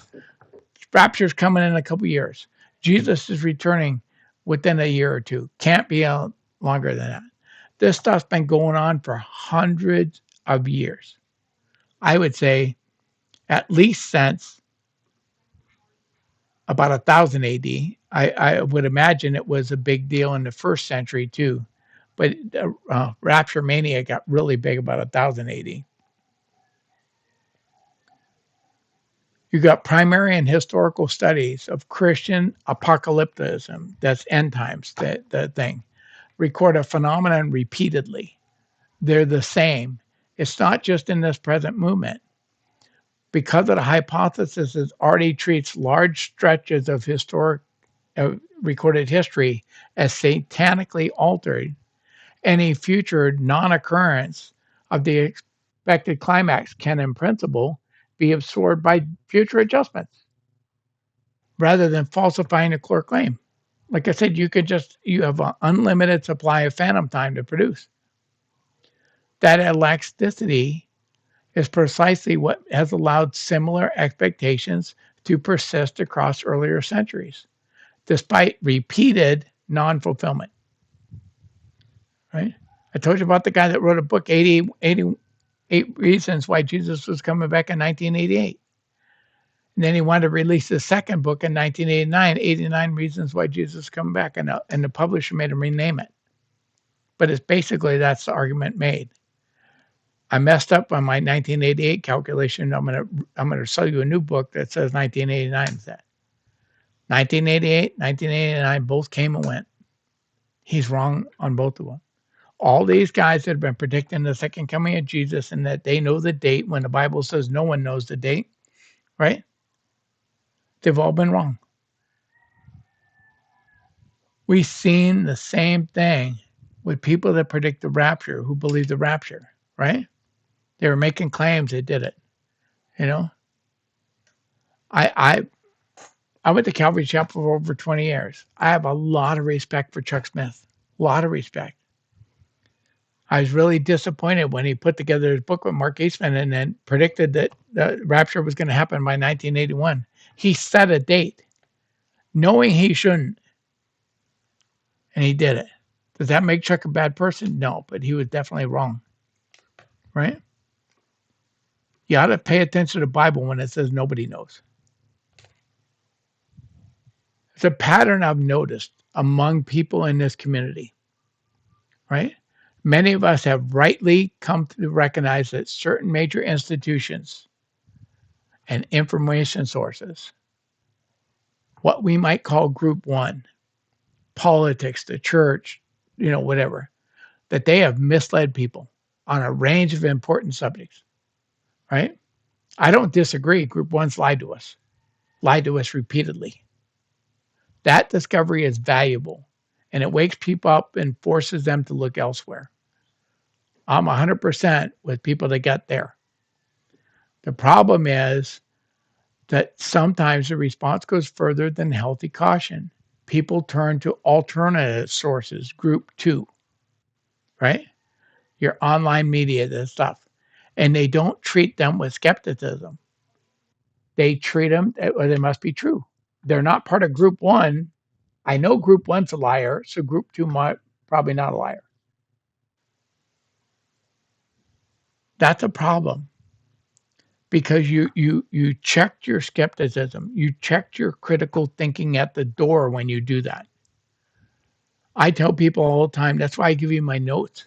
Rapture's coming in a couple years. Jesus is returning within a year or two. Can't be longer than that. This stuff's been going on for hundreds of years. I would say at least since about 1000 AD. I would imagine it was a big deal in the first century too. But rapture mania got really big about 1000 AD. You got primary and historical studies of Christian apocalypticism, that's end times, the thing, record a phenomenon repeatedly. They're the same. It's not just in this present movement. Because of the hypothesis, it already treats large stretches of recorded history as satanically altered, any future non-occurrence of the expected climax can, in principle, be absorbed by future adjustments rather than falsifying a core claim. Like I said, you have an unlimited supply of phantom time to produce. That elasticity is precisely what has allowed similar expectations to persist across earlier centuries, despite repeated non-fulfillment. Right? I told you about the guy that wrote a book, 88 Reasons Why Jesus Was Coming Back in 1988. And then he wanted to release the second book in 1989, 89 Reasons Why Jesus is Coming Back, and the publisher made him rename it. But it's basically that's the argument made. I messed up on my 1988 calculation. I'm gonna sell you a new book that says 1989 instead. 1988, 1989, both came and went. He's wrong on both of them. All these guys that have been predicting the second coming of Jesus and that they know the date when the Bible says no one knows the date, right? They've all been wrong. We've seen the same thing with people that predict the rapture, who believe the rapture, right? They were making claims they did it. You know, I went to Calvary Chapel for over 20 years. I have a lot of respect for Chuck Smith. A lot of respect. I was really disappointed when he put together his book with Mark Eastman and then predicted that the rapture was going to happen by 1981. He set a date, knowing he shouldn't, and he did it. Does that make Chuck a bad person? No, but he was definitely wrong, right? You ought to pay attention to the Bible when it says nobody knows. It's a pattern I've noticed among people in this community, right? Many of us have rightly come to recognize that certain major institutions and information sources, what we might call group one, politics, the church, whatever, that they have misled people on a range of important subjects, right? I don't disagree. Group one's lied to us repeatedly. That discovery is valuable, and it wakes people up and forces them to look elsewhere. I'm 100% with people that get there. The problem is that sometimes the response goes further than healthy caution. People turn to alternative sources, group two, right? Your online media, this stuff. And they don't treat them with skepticism. They treat them, or they must be true. They're not part of group one. I know group one's a liar, so group two might probably not a liar. That's a problem because you checked your skepticism, you checked your critical thinking at the door when you do that. I tell people all the time, that's why I give you my notes.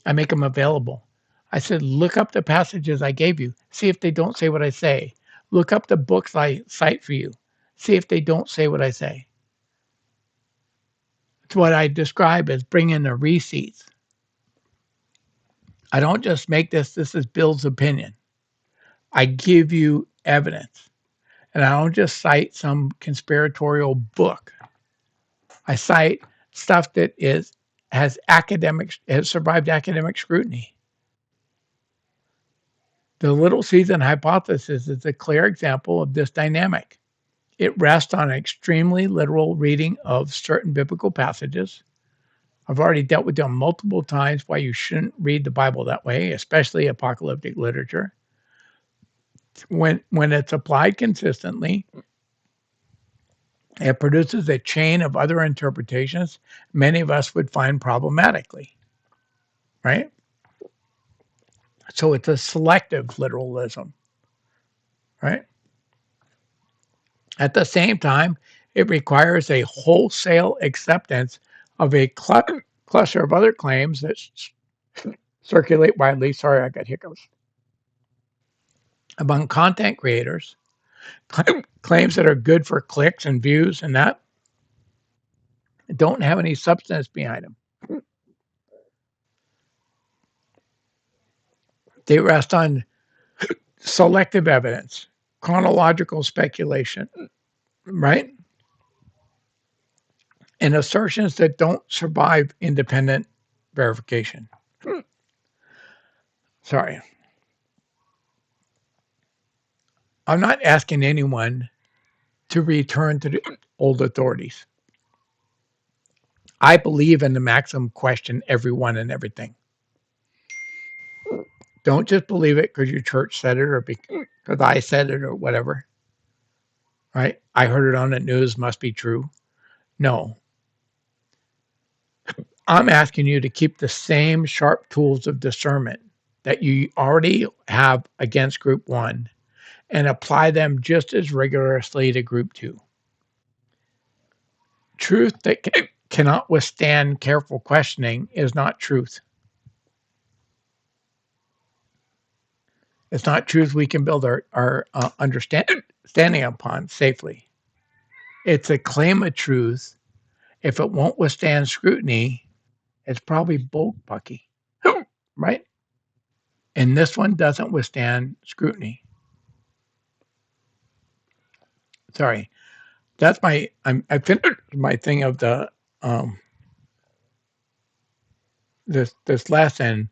I make them available. I said, look up the passages I gave you. See if they don't say what I say. Look up the books I cite for you. See if they don't say what I say. It's what I describe as bringing the receipts. I don't just make this is Bill's opinion. I give you evidence. And I don't just cite some conspiratorial book. I cite stuff that has survived academic scrutiny. The Little Season hypothesis is a clear example of this dynamic. It rests on an extremely literal reading of certain biblical passages. I've already dealt with them multiple times why you shouldn't read the Bible that way, especially apocalyptic literature. When it's applied consistently, it produces a chain of other interpretations many of us would find problematically, right? So it's a selective literalism, right? At the same time, it requires a wholesale acceptance of a cluster of other claims that circulate widely. Sorry, I got hiccups. Among content creators, claims that are good for clicks and views and that don't have any substance behind them. They rest on selective evidence, chronological speculation, right? and assertions that don't survive independent verification. Sorry. I'm not asking anyone to return to the old authorities. I believe in the maxim question everyone and everything. Don't just believe it because your church said it or because I said it or whatever. Right? I heard it on the news, must be true. No. I'm asking you to keep the same sharp tools of discernment that you already have against group one and apply them just as rigorously to group two. Truth that cannot withstand careful questioning is not truth. It's not truth we can build our understanding upon safely. It's a claim of truth. If it won't withstand scrutiny, it's probably bull pucky, right? And this one doesn't withstand scrutiny. Sorry, that's I finished my thing of the this lesson,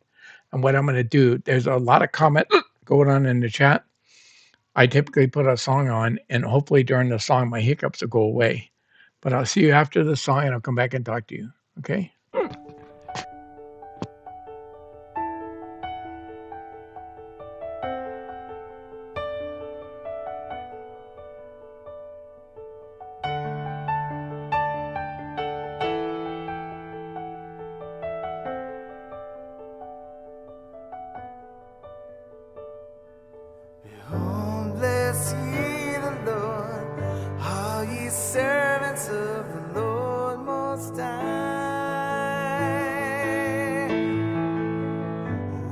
and what I'm going to do. There's a lot of comment going on in the chat. I typically put a song on, and hopefully during the song my hiccups will go away. But I'll see you after the song, and I'll come back and talk to you. Okay? Behold, bless ye the Lord, all ye servants of the Lord Most High,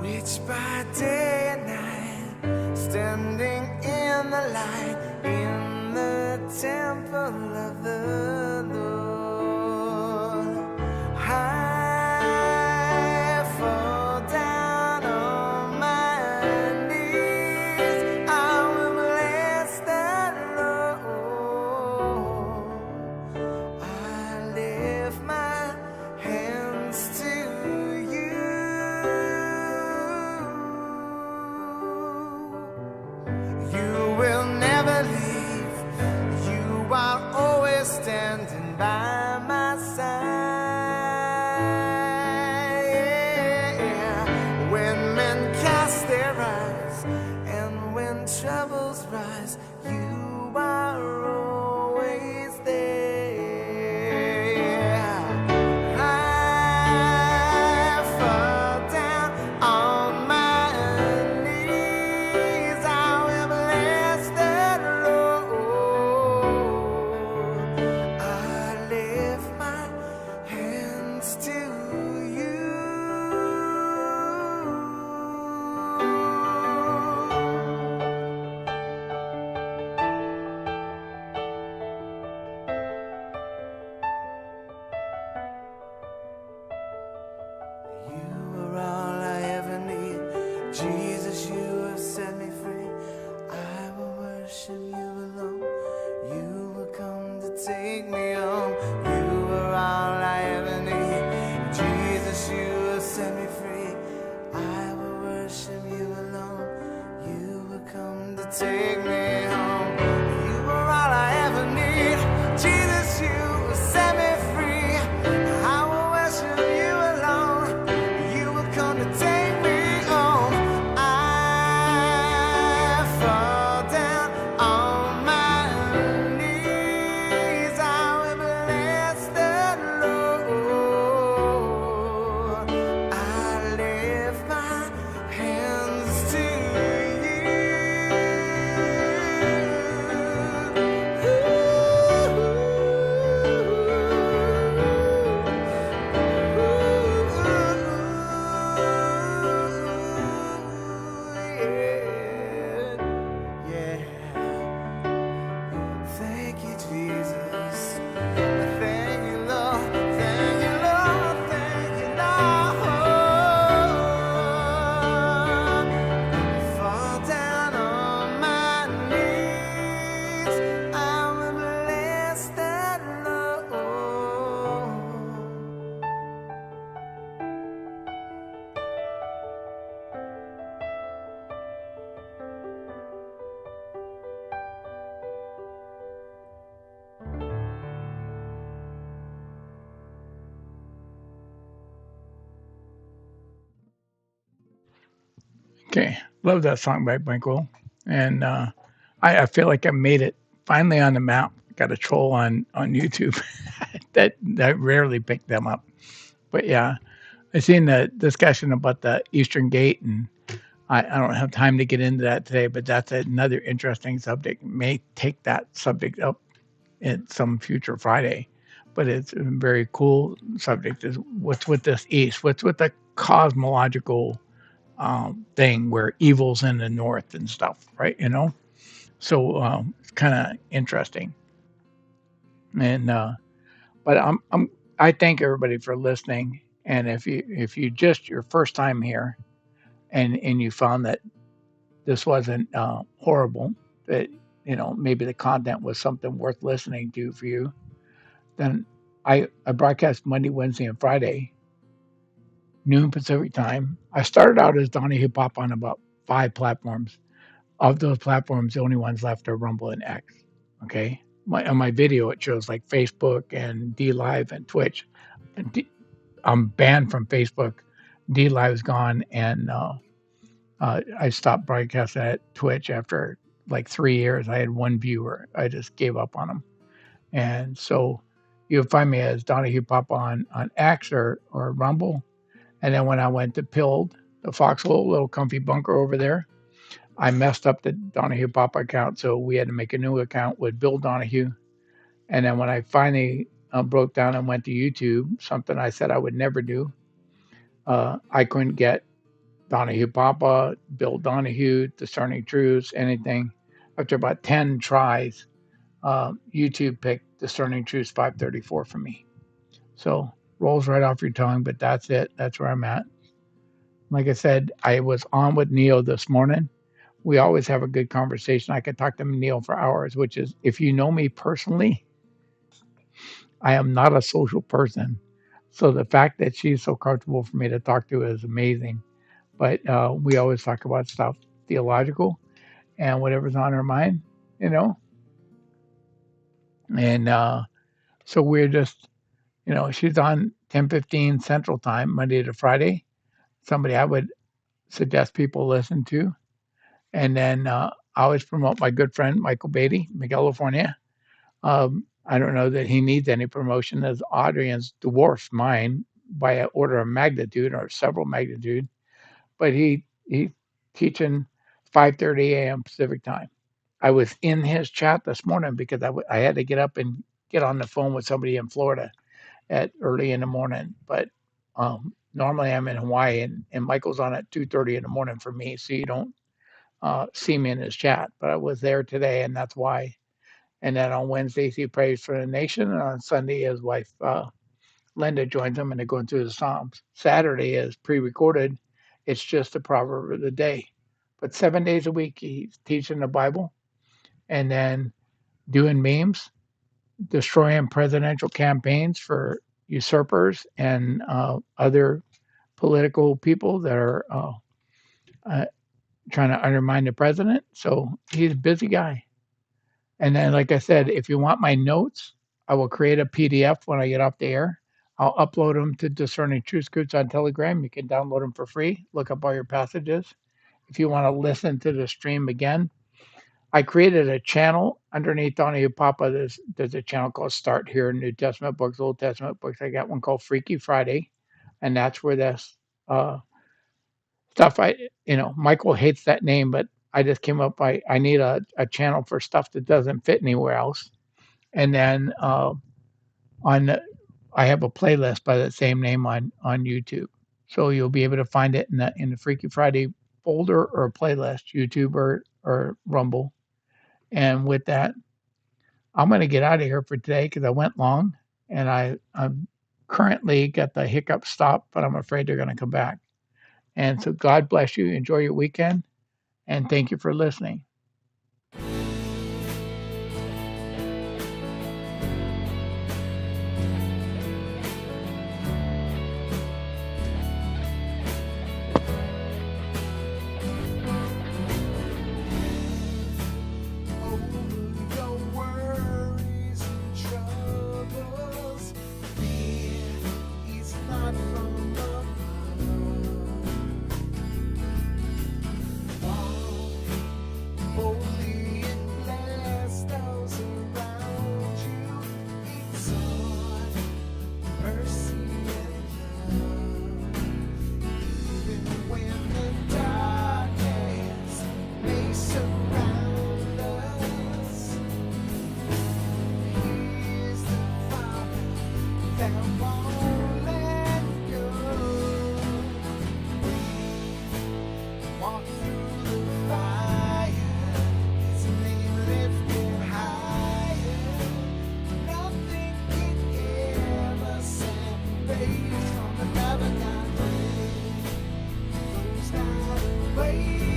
which by day and night, standing in the light, in the temple of the Lord, I fall down on my knees. I will bless the Lord. I lift my hands to you. You will never leave. You are always standing by my side. Yeah. When men cast their eyes and when troubles rise, you are always there. I fall down on my knees. I will bless the Lord. I lift my hands to you. You are all I ever need. Jesus, you have set me free. I will worship you alone. You will come to take me home. You are all I ever need. Jesus, you have set me free. I will worship you alone. You will come to take me home. You are all I ever need. Jesus, you have set me free. I will worship you alone. You will come to take me home. I fall down on my knees. I will bless the Lord. I lift my hands to you. Okay, love that song by Michael, and I feel like I made it finally on the map. Got a troll on YouTube that rarely pick them up, but yeah, I seen the discussion about the Eastern Gate, and I don't have time to get into that today, but that's another interesting subject. May take that subject up in some future Friday, but it's a very cool subject. Is what's with this East? What's with the cosmological thing where evil's in the north and stuff, right? So it's kind of interesting. And but I thank everybody for listening. And if you just your first time here and you found that this wasn't horrible, that maybe the content was something worth listening to for you, then I broadcast Monday, Wednesday, and Friday, noon Pacific time. I started out as Donnie Pop on about 5 platforms. Of those platforms, the only ones left are Rumble and X. Okay. On my video, it shows like Facebook and D Live and Twitch. And I'm banned from Facebook. D Live's gone, and I stopped broadcasting at Twitch after like 3 years. I had one viewer. I just gave up on them. And so you'll find me as Donahue Pop on X or Rumble. And then when I went to Pilled, the Foxhole, little comfy bunker over there, I messed up the Donahue Papa account, so we had to make a new account with Bill Donahue. And then when I finally broke down and went to YouTube, something I said I would never do, I couldn't get Donahue Papa, Bill Donahue, Discerning Truths, anything. After about 10 tries, YouTube picked Discerning Truths 534 for me. So rolls right off your tongue, but that's it. That's where I'm at. Like I said, I was on with Neyyo this morning. We always have a good conversation. I could talk to Neil for hours, which is, if you know me personally, I am not a social person. So the fact that she's so comfortable for me to talk to is amazing. But we always talk about stuff theological and whatever's on her mind, you know. And so we're just, she's on 10:15 Central Time, Monday to Friday. Somebody I would suggest people listen to. And then I always promote my good friend, Michael Beatty, California. I don't know that he needs any promotion, as Adrian's dwarfs mine by an order of magnitude or several magnitude. But he's teaching 5:30 a.m. Pacific time. I was in his chat this morning because I had to get up and get on the phone with somebody in Florida at early in the morning. But normally I'm in Hawaii, and Michael's on at 2:30 in the morning for me, so you don't see me in his chat. But I was there today, and that's why. And then on Wednesdays, he prays for the nation. And on Sunday, his wife, Linda, joins him and they're going through the Psalms. Saturday is pre recorded, it's just the proverb of the day. But 7 days a week, he's teaching the Bible and then doing memes, destroying presidential campaigns for usurpers and other political people that are trying to undermine the president. So he's a busy guy. And then, like I said, if you want my notes, I will create a PDF when I get off the air. I'll upload them to Discerning Truth Groups on Telegram. You can download them for free. Look up all your passages. If you want to listen to the stream again, I created a channel underneath Donahue Papa. There's a channel called Start Here, New Testament books, Old Testament books. I got one called Freaky Friday, and that's where this stuff. Michael hates that name, but I just came up. I need a channel for stuff that doesn't fit anywhere else. And then I have a playlist by the same name on YouTube, so you'll be able to find it in the Freaky Friday folder or playlist, YouTube or Rumble. And with that, I'm going to get out of here for today because I went long, and I'm currently got the hiccup stopped, but I'm afraid they're going to come back. And so God bless you. Enjoy your weekend, and thank you for listening. walk through the fire, His name lifted higher. Nothing can ever separate from the love of God. Those that wait.